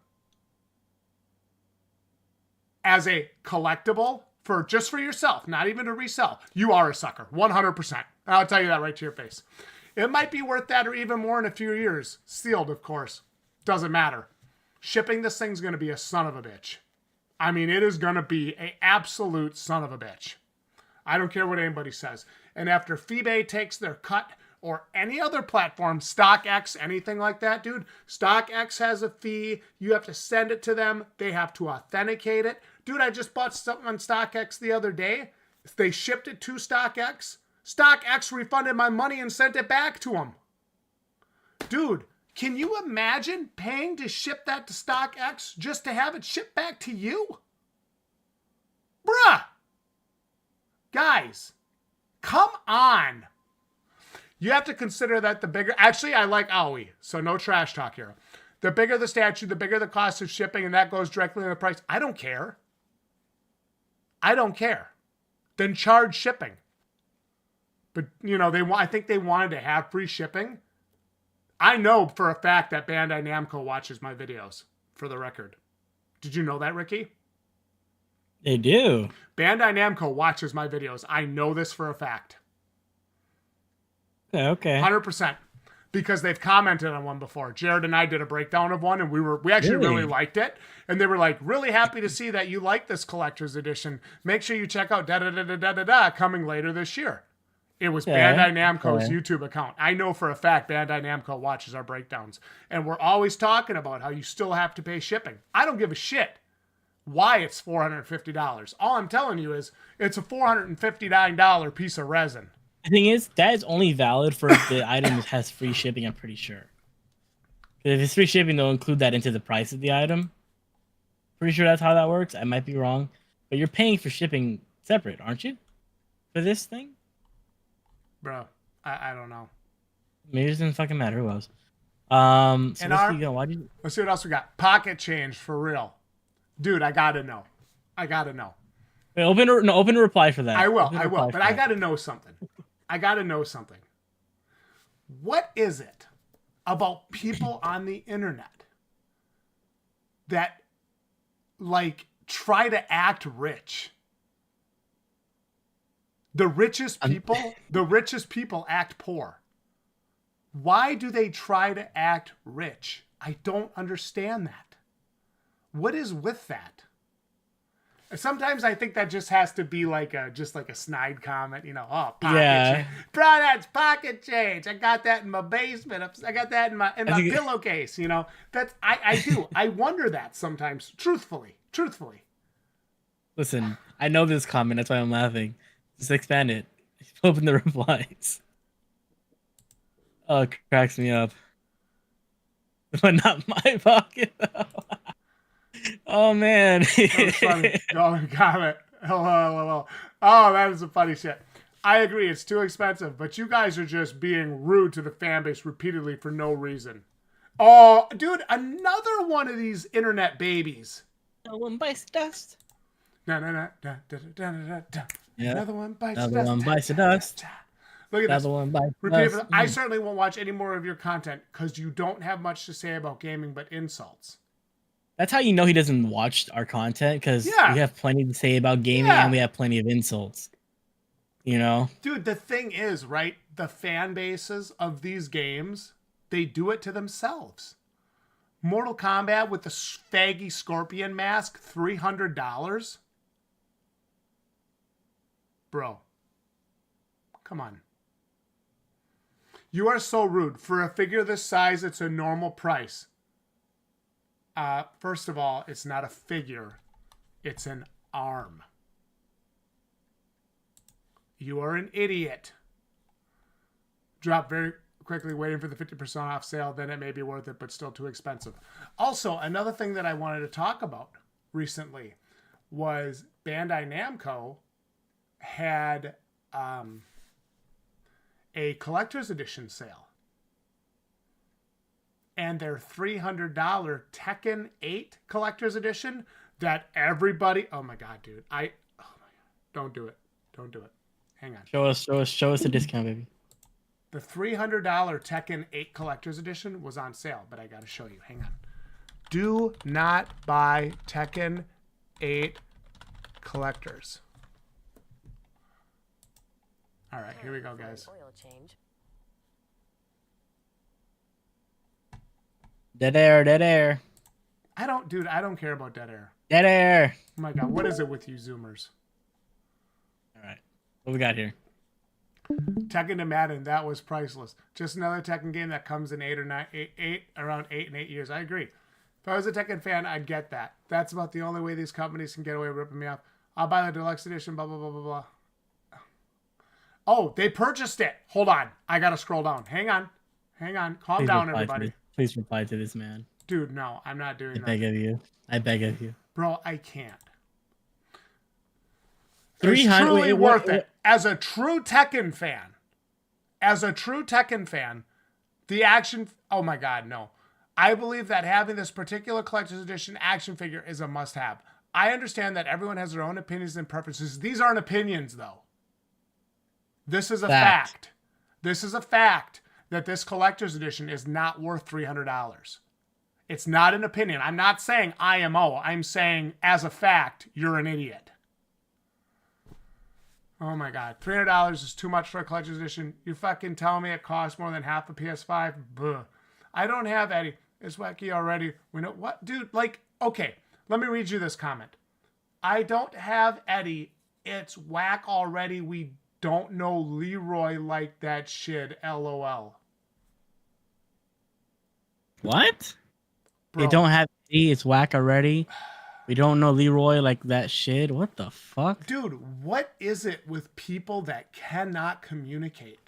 as a collectible just for yourself, not even to resell, you are a sucker. 100%. I'll tell you that right to your face. It might be worth that or even more in a few years. Sealed, of course. Doesn't matter. Shipping this thing's going to be a son of a bitch. I mean, it is going to be an absolute son of a bitch. I don't care what anybody says. And after eBay takes their cut, or any other platform, StockX, anything like that, dude, StockX has a fee. You have to send it to them. They have to authenticate it. Dude, I just bought something on StockX the other day. They shipped it to StockX. StockX refunded my money and sent it back to them. Dude, can you imagine paying to ship that to StockX just to have it shipped back to you? Bruh. Guys, come on. You have to consider that the bigger... Actually, I like Aoi, so no trash talk here. The bigger the statue, the bigger the cost of shipping, and that goes directly in the price. I don't care. I don't care. Then charge shipping. But, you know, I think they wanted to have free shipping. I know for a fact that Bandai Namco watches my videos, for the record. Did you know that, Ricky? They do. Bandai Namco watches my videos. I know this for a fact. Okay. 100%. Because they've commented on one before. Jared and I did a breakdown of one, and we actually really liked it. And they were like, really happy to see that you like this collector's edition. Make sure you check out da-da-da-da-da-da coming later this year. It was Bandai Namco's YouTube account. I know for a fact Bandai Namco watches our breakdowns. And we're always talking about how you still have to pay shipping. I don't give a shit why it's $450. All I'm telling you is it's a $459 piece of resin. The thing is, that is only valid for if the item has free shipping, I'm pretty sure. If it's free shipping, they'll include that into the price of the item. Pretty sure that's how that works. I might be wrong. But you're paying for shipping separate, aren't you? For this thing? Bro, I don't know. Maybe it doesn't fucking matter. Who else? So let's see what else we got. Pocket change, for real. Dude, I gotta know. Wait, open a reply for that. I will. But I gotta know something. What is it about people on the internet that like try to act rich? The richest people act poor. Why do they try to act rich? I don't understand that. What is with that? Sometimes I think that just has to be like a snide comment, you know. Oh, pocket change, bro. That's pocket change. I got that in my basement. I got that in my pillowcase. You know, that's I do. I wonder that sometimes. Truthfully. Listen, I know this comment. That's why I'm laughing. Just expand it. Open the replies. Oh, it cracks me up. But not my pocket though. Oh man. That was funny. Oh, got it. Hello. Oh, that is some funny shit. I agree, it's too expensive, but you guys are just being rude to the fan base repeatedly for no reason. Oh, dude, another one of these internet babies. No one bites dust. Yep. Another one bites the dust. Look at this. I Mm. certainly won't watch any more of your content because you don't have much to say about gaming but insults. That's how you know he doesn't watch our content, because we have plenty to say about gaming and we have plenty of insults. You know? Dude, the thing is, right? The fan bases of these games, they do it to themselves. Mortal Kombat with the faggy scorpion mask, $300? Bro. Come on. You are so rude. For a figure this size, it's a normal price. First of all, it's not a figure. It's an arm. You are an idiot. Drop very quickly, waiting for the 50% off sale. Then it may be worth it, but still too expensive. Also, another thing that I wanted to talk about recently was Bandai Namco had a collector's edition sale. And their $300 Tekken 8 collector's edition that everybody... Oh my god, dude. Oh my god. Don't do it. Hang on. Show us the discount, baby. The $300 Tekken 8 collector's edition was on sale, but I gotta show you. Hang on. Do not buy Tekken 8 collectors. Alright, here we go, guys. Oil change. Dead air. I don't care about dead air. Dead air. Oh my god, what is it with you Zoomers? All right. What we got here? Tekken to Madden, that was priceless. Just another Tekken game that comes in around 8 and 8 years. I agree. If I was a Tekken fan, I'd get that. That's about the only way these companies can get away with ripping me off. I'll buy the deluxe edition, blah, blah, blah, blah, blah. Oh, they purchased it. Hold on. I got to scroll down. Hang on. Calm down, everybody. Please reply to this man. Dude, no, I'm not doing that. I beg of you. Bro, I can't. 300. It's truly worth it. As a true Tekken fan, the action... Oh my God, no. I believe that having this particular collector's edition action figure is a must-have. I understand that everyone has their own opinions and preferences. These aren't opinions, though. This is a fact. This is a fact that this collector's edition is not worth $300. It's not an opinion. I'm not saying IMO. I'm saying, as a fact, you're an idiot. Oh my God. $300 is too much for a collector's edition. You fucking tell me it costs more than half a PS5? Buh. I don't have Eddie. It's wacky already. We know what? Dude, like, okay. Let me read you this comment. I don't have Eddie. It's whack already. We don't know Leroy like that shit. LOL. What? Bro. They don't have Eddie. It's whack already. We don't know Leroy like that shit. What the fuck? Dude, what is it with people that cannot communicate?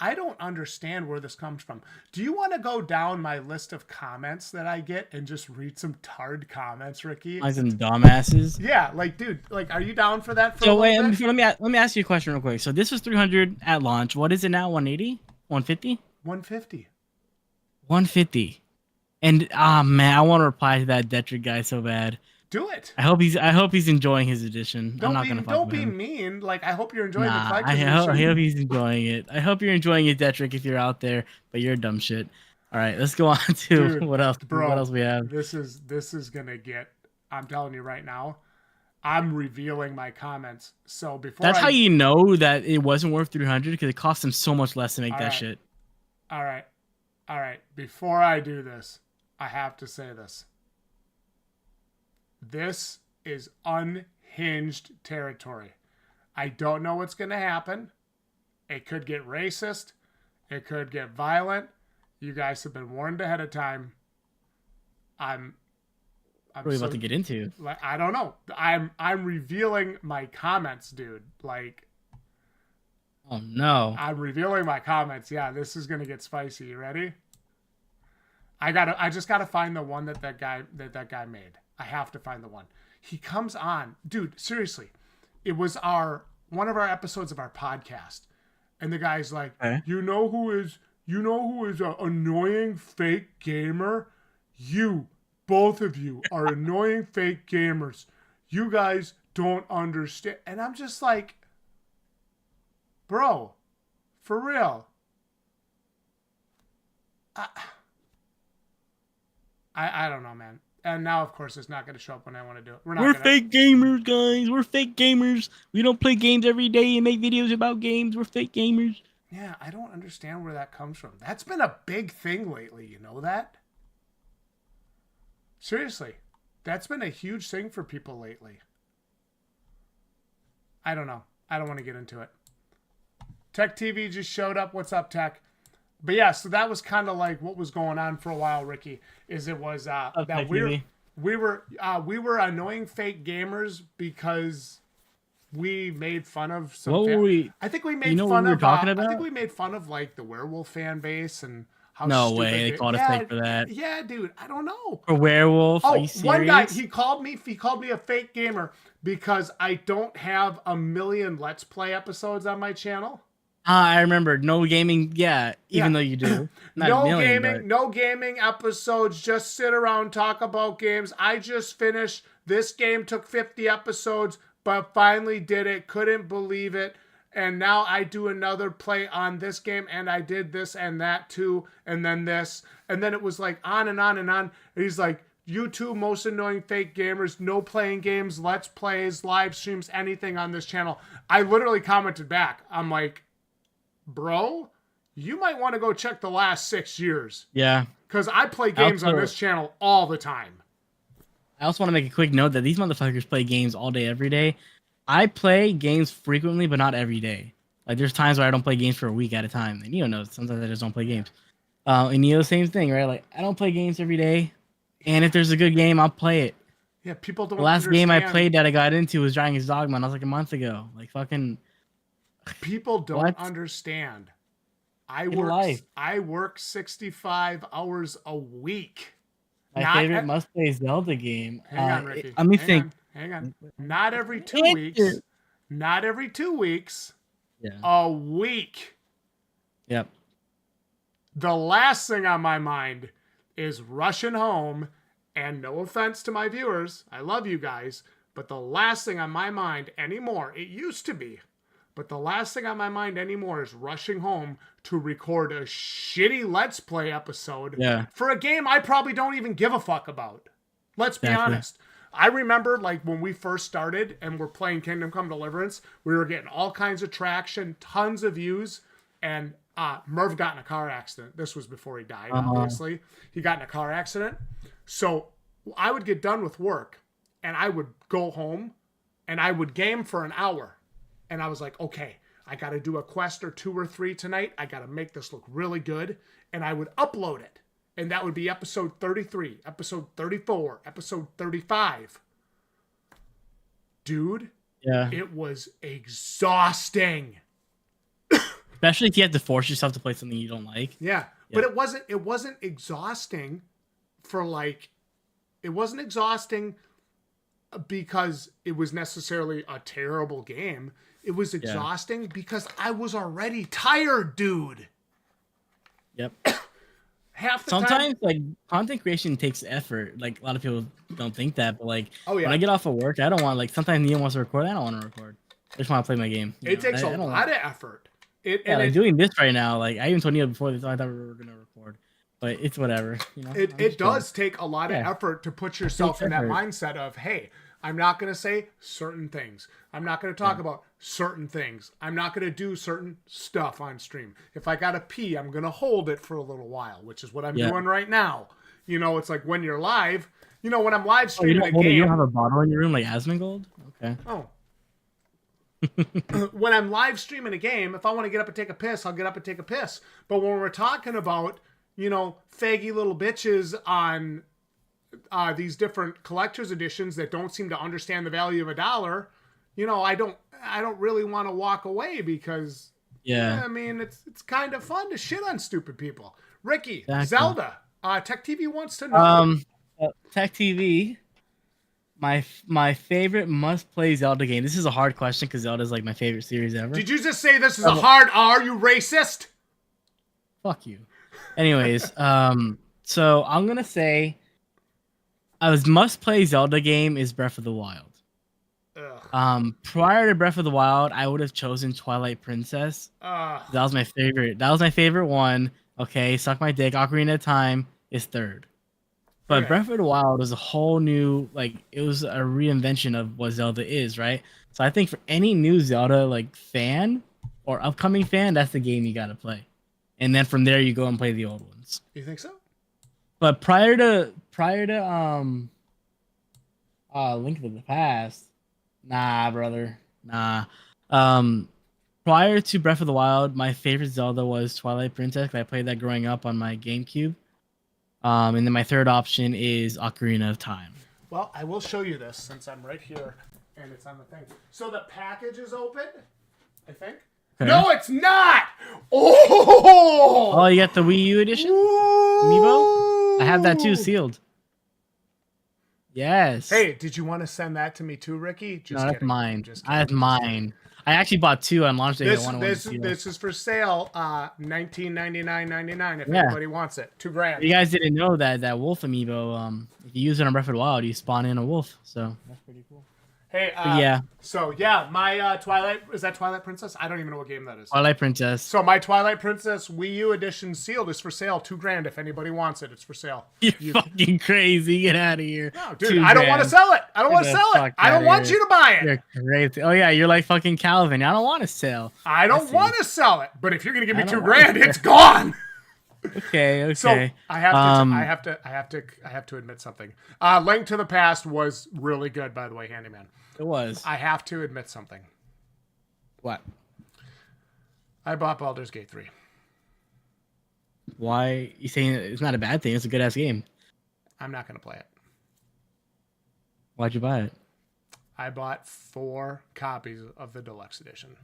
I don't understand where this comes from. Do you want to go down my list of comments that I get and just read some tard comments, Ricky? Like some dumbasses. Yeah, like, dude, like, are you down for that? So wait, let me ask you a question real quick. So this was 300 at launch. What is it now? 180? 150? 150. 150. And man, I want to reply to that Detrick guy so bad. Do it. I hope he's enjoying his edition. Don't be mean. Like, I hope you're enjoying the collector's I edition. hope he's enjoying it. I hope you're enjoying it, Detrick, if you're out there, but you're a dumb shit. All right, let's go on to Dude, what else. Bro, what else we have? This is gonna get. I'm telling you right now. I'm revealing my comments. So before That's how you know that it wasn't worth 300 because it cost him so much less to make that shit. All right. Before I do this, I have to say this. This is unhinged territory. I don't know what's going to happen. It could get racist. It could get violent. You guys have been warned ahead of time. I'm what are we about to get into? Like, I don't know. I'm revealing my comments, dude. Like, oh no. I'm revealing my comments. Yeah, this is going to get spicy. You ready? I just gotta find the one that guy made. I have to find the one. He comes on, dude. Seriously, it was one of our episodes of our podcast, and the guy's like, "You know who is an annoying fake gamer? You, both of you, are annoying fake gamers. You guys don't understand." And I'm just like, bro, for real. I don't know, man. And now, of course, it's not going to show up when I want to do it. We're fake gamers, guys. We're fake gamers. We don't play games every day and make videos about games. We're fake gamers. Yeah, I don't understand where that comes from. That's been a big thing lately. You know that? Seriously. That's been a huge thing for people lately. I don't know. I don't want to get into it. Tech TV just showed up. What's up, Tech? But yeah, so that was kind of like what was going on for a while, Ricky. Is it was that we were annoying fake gamers because we made fun of some. What were we? I think we made fun what we were of. talking about? I think we made fun of like the werewolf fan base and how. No way, they called us fake for that. Yeah, dude, I don't know. For werewolf? Are you serious? One guy he called me a fake gamer because I don't have 1 million Let's Play episodes on my channel. I remember. No gaming, even though you do. No gaming episodes. Just sit around, talk about games. I just finished. This game took 50 episodes, but finally did it. Couldn't believe it. And now I do another play on this game, and I did this and that too, and then this. And then it was like on and on and on. And he's like, you two most annoying fake gamers, no playing games, Let's Plays, live streams, anything on this channel. I literally commented back. I'm like, bro, you might want to go check the last 6 years. Yeah. Because I play games on this channel all the time. I also want to make a quick note that these motherfuckers play games all day, every day. I play games frequently, but not every day. Like there's times where I don't play games for a week at a time, and knows sometimes I just don't play games. And same thing, right? Like I don't play games every day, and if there's a good game, I'll play it. Yeah, people don't. The last understand. game I played that I got into was Dragon's Dogma, and that was like a month ago. Like fucking. People don't understand. I work 65 hours a week. My favorite must-play Zelda game. Hang on, Ricky. Let me think. Hang on. Not every 2 weeks. Not every 2 weeks. Yeah. A week. Yep. The last thing on my mind is rushing home, and no offense to my viewers, I love you guys, but the last thing on my mind anymore, it used to be, but the last thing on my mind anymore is rushing home to record a shitty Let's Play episode for a game I probably don't even give a fuck about. Let's be honest. I remember like when we first started and we're playing Kingdom Come Deliverance, we were getting all kinds of traction, tons of views, and Merv got in a car accident. This was before he died, obviously. He got in a car accident. So I would get done with work and I would go home and I would game for an hour. And I was like, okay, I got to do a quest or 2 or 3 tonight. I got to make this look really good. And I would upload it. And that would be episode 33, episode 34, episode 35. Dude, it was exhausting. Especially if you have to force yourself to play something you don't like. Yeah. But it wasn't exhausting for like, it wasn't exhausting because it was necessarily a terrible game. It was exhausting because I was already tired, dude. Yep. Half the Sometimes time, like content creation takes effort. Like a lot of people don't think that, but like when I get off of work, I don't want sometimes Neil wants to record, I don't want to record. I just want to play my game. It takes a lot of effort. Doing this right now, like I even told Neil before this, I thought we were gonna record, but it's whatever. It does take a lot of effort to put yourself in that mindset of, hey, I'm not going to say certain things. I'm not going to talk about certain things. I'm not going to do certain stuff on stream. If I got to pee, I'm going to hold it for a little while, which is what I'm doing right now. It's like when you're live, when I'm live streaming a game. You don't have a bottle in your room like Asmongold? Okay. Oh. When I'm live streaming a game, if I want to get up and take a piss, I'll get up and take a piss. But when we're talking about, faggy little bitches on these different collector's editions that don't seem to understand the value of $1, I don't really want to walk away because I mean it's kind of fun to shit on stupid people. Ricky, Zelda, Tech TV wants to know. Tech TV, my favorite must-play Zelda game. This is a hard question because Zelda is like my favorite series ever. Did you just say this is a hard R? You racist? Fuck you. Anyways, so I'm gonna say. Must-play Zelda game is Breath of the Wild. Ugh. Prior to Breath of the Wild, I would have chosen Twilight Princess. That was my favorite. That was my favorite one. Okay, suck my dick. Ocarina of Time is third. But Breath of the Wild was a whole new, it was a reinvention of what Zelda is, right? So I think for any new Zelda fan or upcoming fan, that's the game you gotta play. And then from there you go and play the old ones. You think so? But prior to Link to the Past, nah, brother, nah. Prior to Breath of the Wild, my favorite Zelda was Twilight Princess. I played that growing up on my GameCube. And then my third option is Ocarina of Time. Well, I will show you this since I'm right here and it's on the thing. So the package is open, I think. Okay. No, it's not. Oh, you got the Wii U edition, Amiibo? I have that too, sealed. Yes. Hey, did you want to send that to me too, Ricky? No, that's mine. That's mine. I actually bought 2 on launch day. This is for sale. $19.99.99 if anybody wants it. $2,000. You guys didn't know that wolf amiibo. If you use it on Breath of the Wild, you spawn in a wolf. So that's pretty cool. Hey, my Twilight, is that Twilight Princess? I don't even know what game that is. Twilight Princess. So my Twilight Princess Wii U edition sealed is for sale. $2,000 if anybody wants it. It's for sale. You're fucking crazy. Get out of here. No, dude, I don't want to sell it. I don't want to sell it. I don't want you to buy it. You're crazy. Oh yeah, you're like fucking Calvin. I don't want to sell. I don't want to sell it. But if you're gonna give me $2,000, it's gone. Okay. So I have to admit something. Link to the Past was really good, by the way, Handyman. It was. I have to admit something. What? I bought Baldur's Gate 3. Why you saying it's not a bad thing? It's a good ass game. I'm not going to play it. Why'd you buy it? I bought 4 copies of the deluxe edition.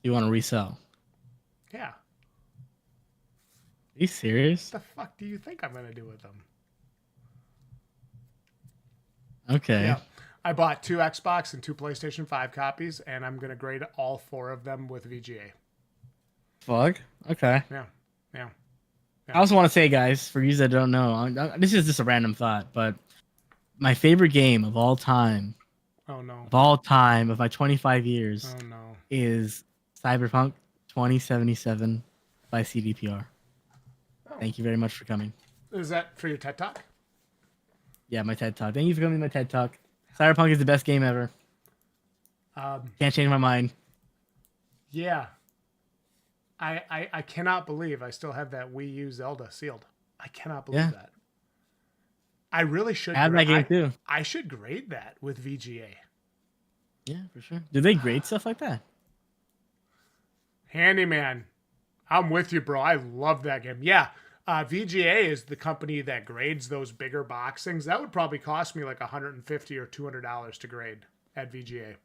You want to resell? Yeah. Are you serious? What the fuck do you think I'm going to do with them? Okay. Yeah. I bought 2 Xbox and 2 PlayStation 5 copies, and I'm going to grade all 4 of them with VGA. Fuck. Okay. Yeah. Yeah. I also want to say, guys, for you that don't know, this is just a random thought, but my favorite game of all time, Oh, no. of my 25 years, Oh, no. is Cyberpunk 2077 by CDPR. Oh. Thank you very much for coming. Is that for your TED Talk? Yeah, my TED Talk. Thank you for coming to my TED Talk. Cyberpunk is the best game ever. Can't change my mind. Yeah. I cannot believe I still have that Wii U Zelda sealed. I cannot believe that. I really should. I have that game too. I should grade that with VGA. Yeah, for sure. Do they grade stuff like that? Handyman. I'm with you, bro. I love that game. Yeah. VGA is the company that grades those bigger box things. That would probably cost me like $150 or $200 to grade at VGA.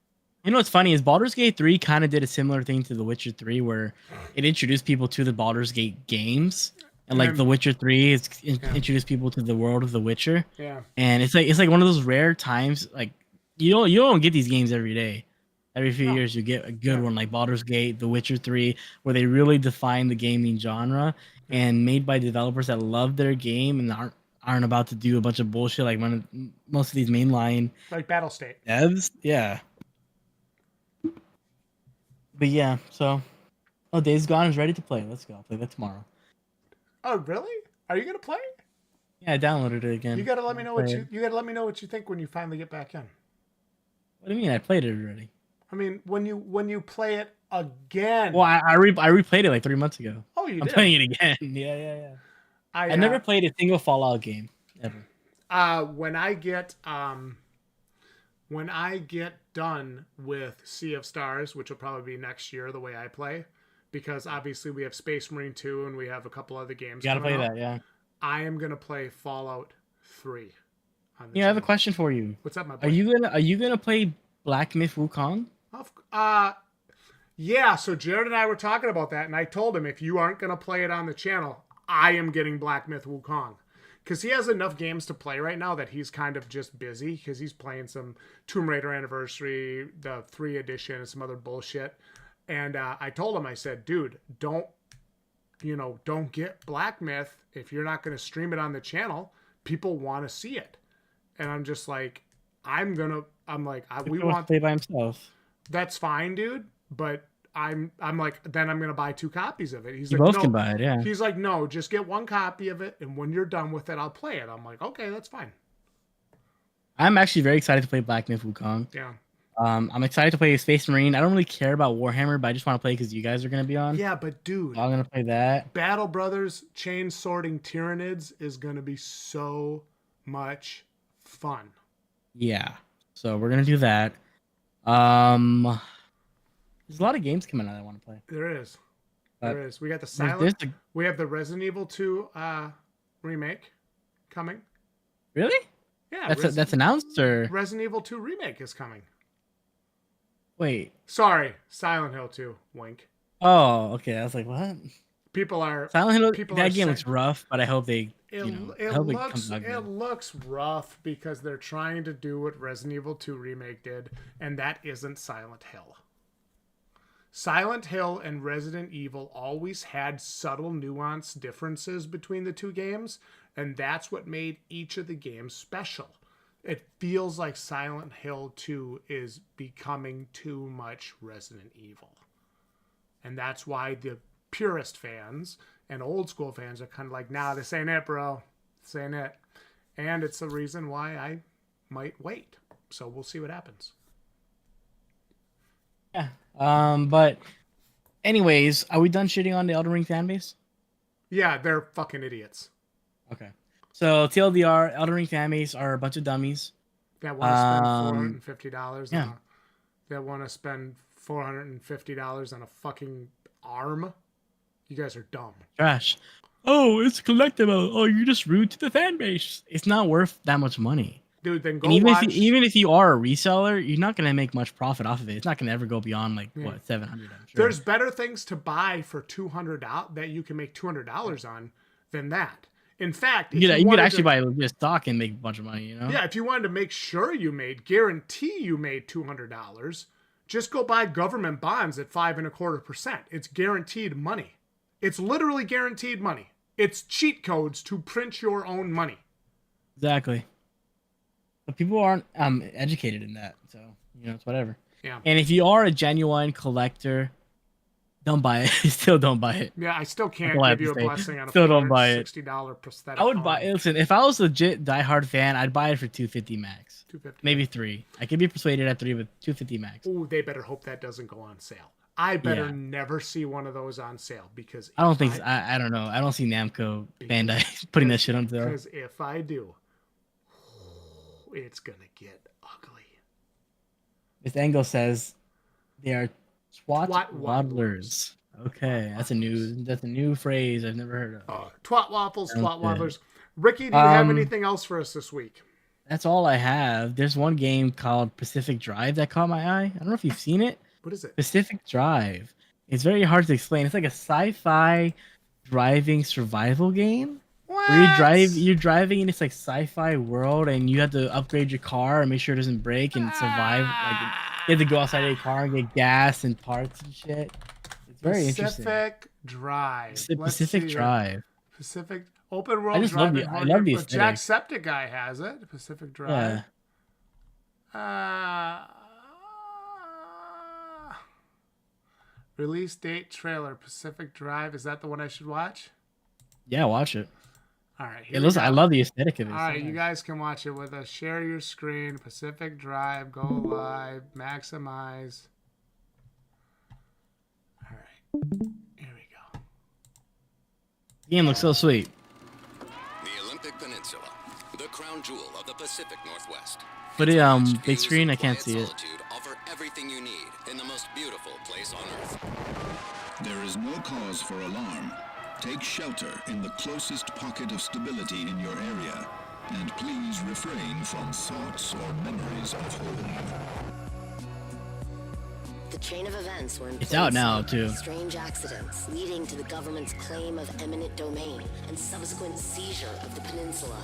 You know what's funny is Baldur's Gate 3 kind of did a similar thing to The Witcher 3 where it introduced people to the Baldur's Gate games. And like The Witcher 3 is introduced people to the world of The Witcher. Yeah. And it's like one of those rare times, like you don't get these games every day. Every few years you get a good one like Baldur's Gate, The Witcher 3, where they really define the gaming genre and made by developers that love their game and aren't about to do a bunch of bullshit like most of these mainline like Battle State devs. Yeah. But yeah, so Days Gone is ready to play. Let's go. I'll play that tomorrow. Oh, really? Are you gonna play? Yeah, I downloaded it again. You gotta let me know what you think when you finally get back in. What do you mean? I played it already. I mean, when you play it again. Well, I replayed it like 3 months ago. Oh, you did? I'm playing it again. Yeah. I never played a single Fallout game ever. When I get done with Sea of Stars, which will probably be next year, the way I play, because obviously we have Space Marine 2 and we have a couple other games. You gotta play that, yeah. I am gonna play Fallout 3. Yeah, I have a question for you. What's up, my boy? Are you gonna play Black Myth Wukong? Yeah. So Jared and I were talking about that, and I told him if you aren't gonna play it on the channel, I am getting Black Myth Wukong. Because he has enough games to play right now that he's kind of just busy because he's playing some Tomb Raider Anniversary, the 3 edition, and some other bullshit. And I told him, I said, dude, don't get Black Myth if you're not going to stream it on the channel. People want to see it. And I'm just like, we want to play by himself. That's fine, dude. But I'm like, then I'm gonna buy 2 copies of it. He's you like, both no. can buy it, yeah. He's like, no, just get 1 copy of it, and when you're done with it, I'll play it. I'm like, okay, that's fine. I'm actually very excited to play Black Myth Wukong. Yeah. I'm excited to play Space Marine. I don't really care about Warhammer, but I just want to play because you guys are gonna be on. Yeah, but dude, so I'm gonna play that. Battle Brothers Chain Sorting Tyranids is gonna be so much fun. Yeah. So we're gonna do that. There's a lot of games coming out I want to play. There is. We got the Silent. We have the Resident Evil 2 remake coming. Really? Yeah. That's announced, or Resident Evil 2 remake is coming. Wait. Sorry, Silent Hill 2. Wink. Oh, okay. I was like, what? Silent Hill. That game looks rough, but I hope they. It looks rough because they're trying to do what Resident Evil 2 remake did, and that isn't Silent Hill. Silent Hill and Resident Evil always had subtle nuance differences between the 2 games, and that's what made each of the games special. It feels like Silent Hill 2 is becoming too much Resident Evil. And that's why the purist fans and old school fans are kind of like, nah, this ain't it, bro. This ain't it. And it's the reason why I might wait. So we'll see what happens. Yeah. But anyways, are we done shitting on the Elden Ring fan base? Yeah, they're fucking idiots. Okay. So TLDR, Elden Ring fan base are a bunch of dummies. That want to spend $450 on that want to spend $450 on a fucking arm. You guys are dumb. Trash. Oh, it's collectible. Oh, you're just rude to the fan base. It's not worth that much money. Dude, then go And even watch. even if you are a reseller, you're not gonna make much profit off of it. It's not gonna ever go beyond like what, 700. I'm sure. There's better things to buy for $200 that you can make $200 on than that. In fact, if you could actually buy. buy legit stock and make a bunch of money. You know. Yeah, if you wanted to make sure guarantee you made $200, just go buy government bonds at 5.25%. It's guaranteed money. It's literally guaranteed money. It's cheat codes to print your own money. Exactly. But people aren't educated in that, so it's whatever. Yeah. And if you are a genuine collector, don't buy it. Still don't buy it. Yeah, I still can't That's all I have give you a to say. blessing on a Still don't buy it. $60 prosthetic. I would buy. Listen, if I was a legit diehard fan, I'd buy it for $250 max. $250. Maybe $3. I could be persuaded at $3, but $250 max. Ooh, they better hope that doesn't go on sale. I better never see one of those on sale because I don't think. I don't know. I don't see Namco Bandai putting that shit on sale. Because if I do, it's gonna get ugly. This angle says they are twat Twat waddlers. Okay, that's a new phrase I've never heard of. Twat waffles, Sounds twat good. waddlers. Ricky, do you have anything else for us this week? That's all I have. There's one game called Pacific Drive that caught my eye. I don't know if you've seen it. What is it? Pacific Drive. It's very hard to explain. It's like a sci-fi driving survival game. What? Where you're driving in this like sci-fi world, and you have to upgrade your car and make sure it doesn't break and survive. Like you have to go outside of your car and get gas and parts and shit. It's very interesting. Pacific Drive. Pacific Drive. Pacific open world. I just love driving. I love the Jack aesthetic. Septic guy has it. Pacific Drive. Release date trailer. Pacific Drive. Is that the one I should watch? Yeah, watch it. All right. I love the aesthetic of it. All right, you guys can watch it with us. Share your screen. Pacific Drive. Go live. Maximize. All right. Here we go. The game looks so sweet. The Olympic Peninsula, the crown jewel of the Pacific Northwest. Put it big screen. I can't see it. Offer everything you need in the most beautiful place on earth. There is no cause for alarm. Take shelter in the closest pocket of stability in your area, and please refrain from thoughts or memories of home. The chain of events were in It's out place now, of too. Strange accidents leading to the government's claim of eminent domain and subsequent seizure of the peninsula,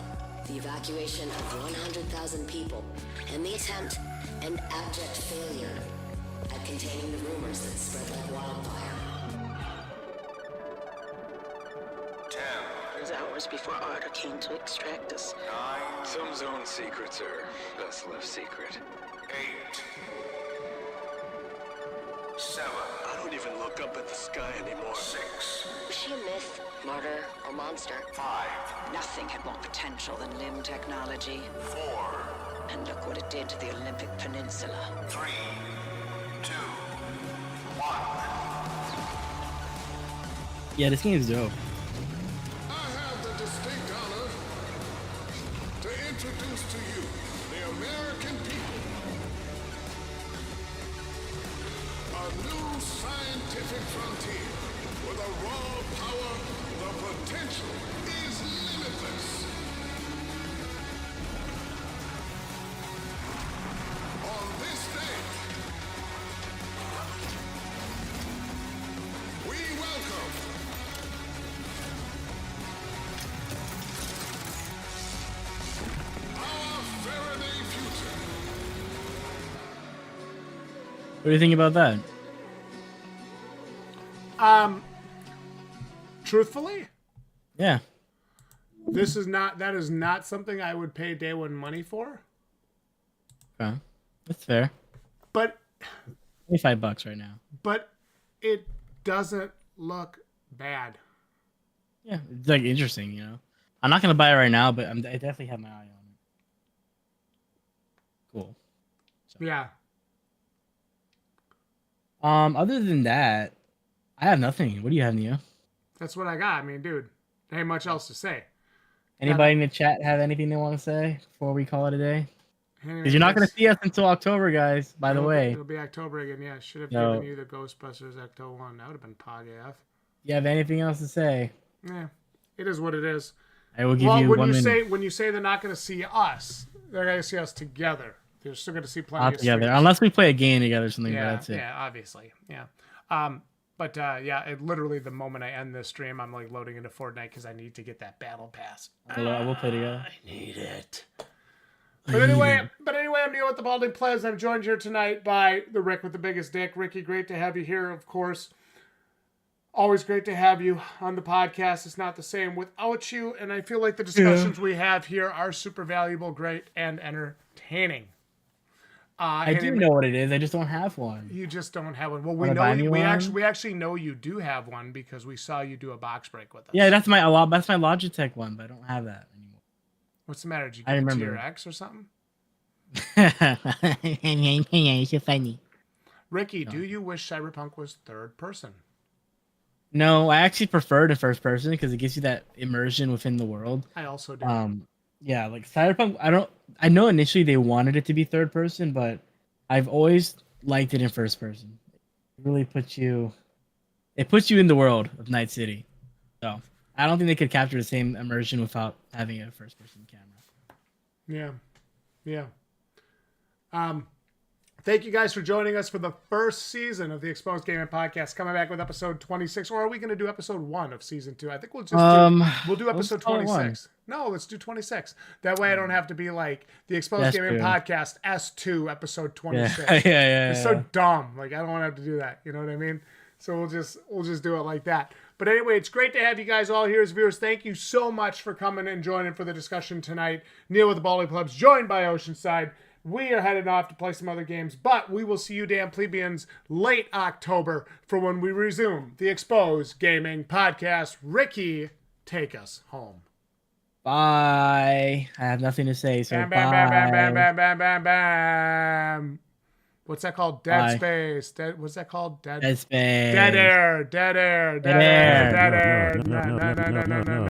the evacuation of 100,000 people, and the attempt and abject failure at containing the rumors that spread like wildfire. 10. It was hours before Arda came to extract us. 9. Some zone secrets are best left secret. 8. 7. I don't even look up at the sky anymore. 6. Was she a myth, martyr, or monster? 5. Nothing had more potential than limb technology. 4. And look what it did to the Olympic Peninsula. 3. 2. 1. Yeah, this game is dope. I have the distinct honor to introduce to you the American people. A new scientific frontier with a raw power, the potential is limitless. On this day, we welcome our Faraday future. What do you think about that? Truthfully, Yeah. that is not something I would pay day one money for. Okay. That's fair. But $25 right now. but it doesn't look bad. Yeah, it's like interesting, I'm not gonna buy it right now, but I definitely have my eye on it. Cool. Yeah. Other than that, I have nothing. What do you have, Neo? That's what I got. I mean, dude, there ain't much else to say. Anybody in the chat have anything they want to say before we call it a day? Because you're not going to see us until October, guys, by the way. It'll be October again, yeah. Should have No. given you the Ghostbusters Ecto 1. That would have been Pog AF. You have anything else to say? Yeah, it is what it is. I will give you when 1 you minute. when you say they're not going to see us, they're going to see us together. They're still going to see plenty Not of together, streams. unless we play a game together or something. Yeah, but that's it. yeah, obviously, yeah. But literally the moment I end this stream, I'm like loading into Fortnite because I need to get that battle pass. We'll play together. I need it. But anyway, I'm Neil with the Balding Plez. I'm joined here tonight by the Rick with the biggest dick. Ricky, great to have you here, of course. Always great to have you on the podcast. It's not the same without you, and I feel like the discussions we have here are super valuable, great, and entertaining. I do know what it is. I just don't have one. You just don't have one. Well, we actually know you do have one because we saw you do a box break with us. Yeah, that's my Logitech one, but I don't have that anymore. What's the matter? Did you give it to your ex or something? It's so funny. Ricky, do you wish Cyberpunk was third person? No, I actually prefer the first person because it gives you that immersion within the world. I also do. Yeah, like Cyberpunk, I know initially they wanted it to be third person, but I've always liked it in first person. It really puts you in the world of Night City. So I don't think they could capture the same immersion without having a first person camera. Yeah. Thank you guys for joining us for the first season of the Exposed Gaming Podcast. Coming back with episode 26, or are we going to do episode 1 of season 2? I think we'll just we'll do episode 26. No, let's do 26. That way I don't have to be like the Exposed Gaming Podcast S2 episode 26. Yeah. It's so dumb. Like I don't want to have to do that. You know what I mean? So we'll just do it like that. But anyway, it's great to have you guys all here as viewers. Thank you so much for coming and joining for the discussion tonight. Neil with the Balding Plebs, joined by Oceanside. We are headed off to play some other games, but we will see you damn plebeians late October for when we resume the Exposed Gaming Podcast. Ricky, take us home. Bye. I have nothing to say, so bam, bye. Bam, bam, bam, bam, bam, bam. What's that called? Dead space. What's that called? Dead space. Dead air. Dead air. Dead air. Dead air.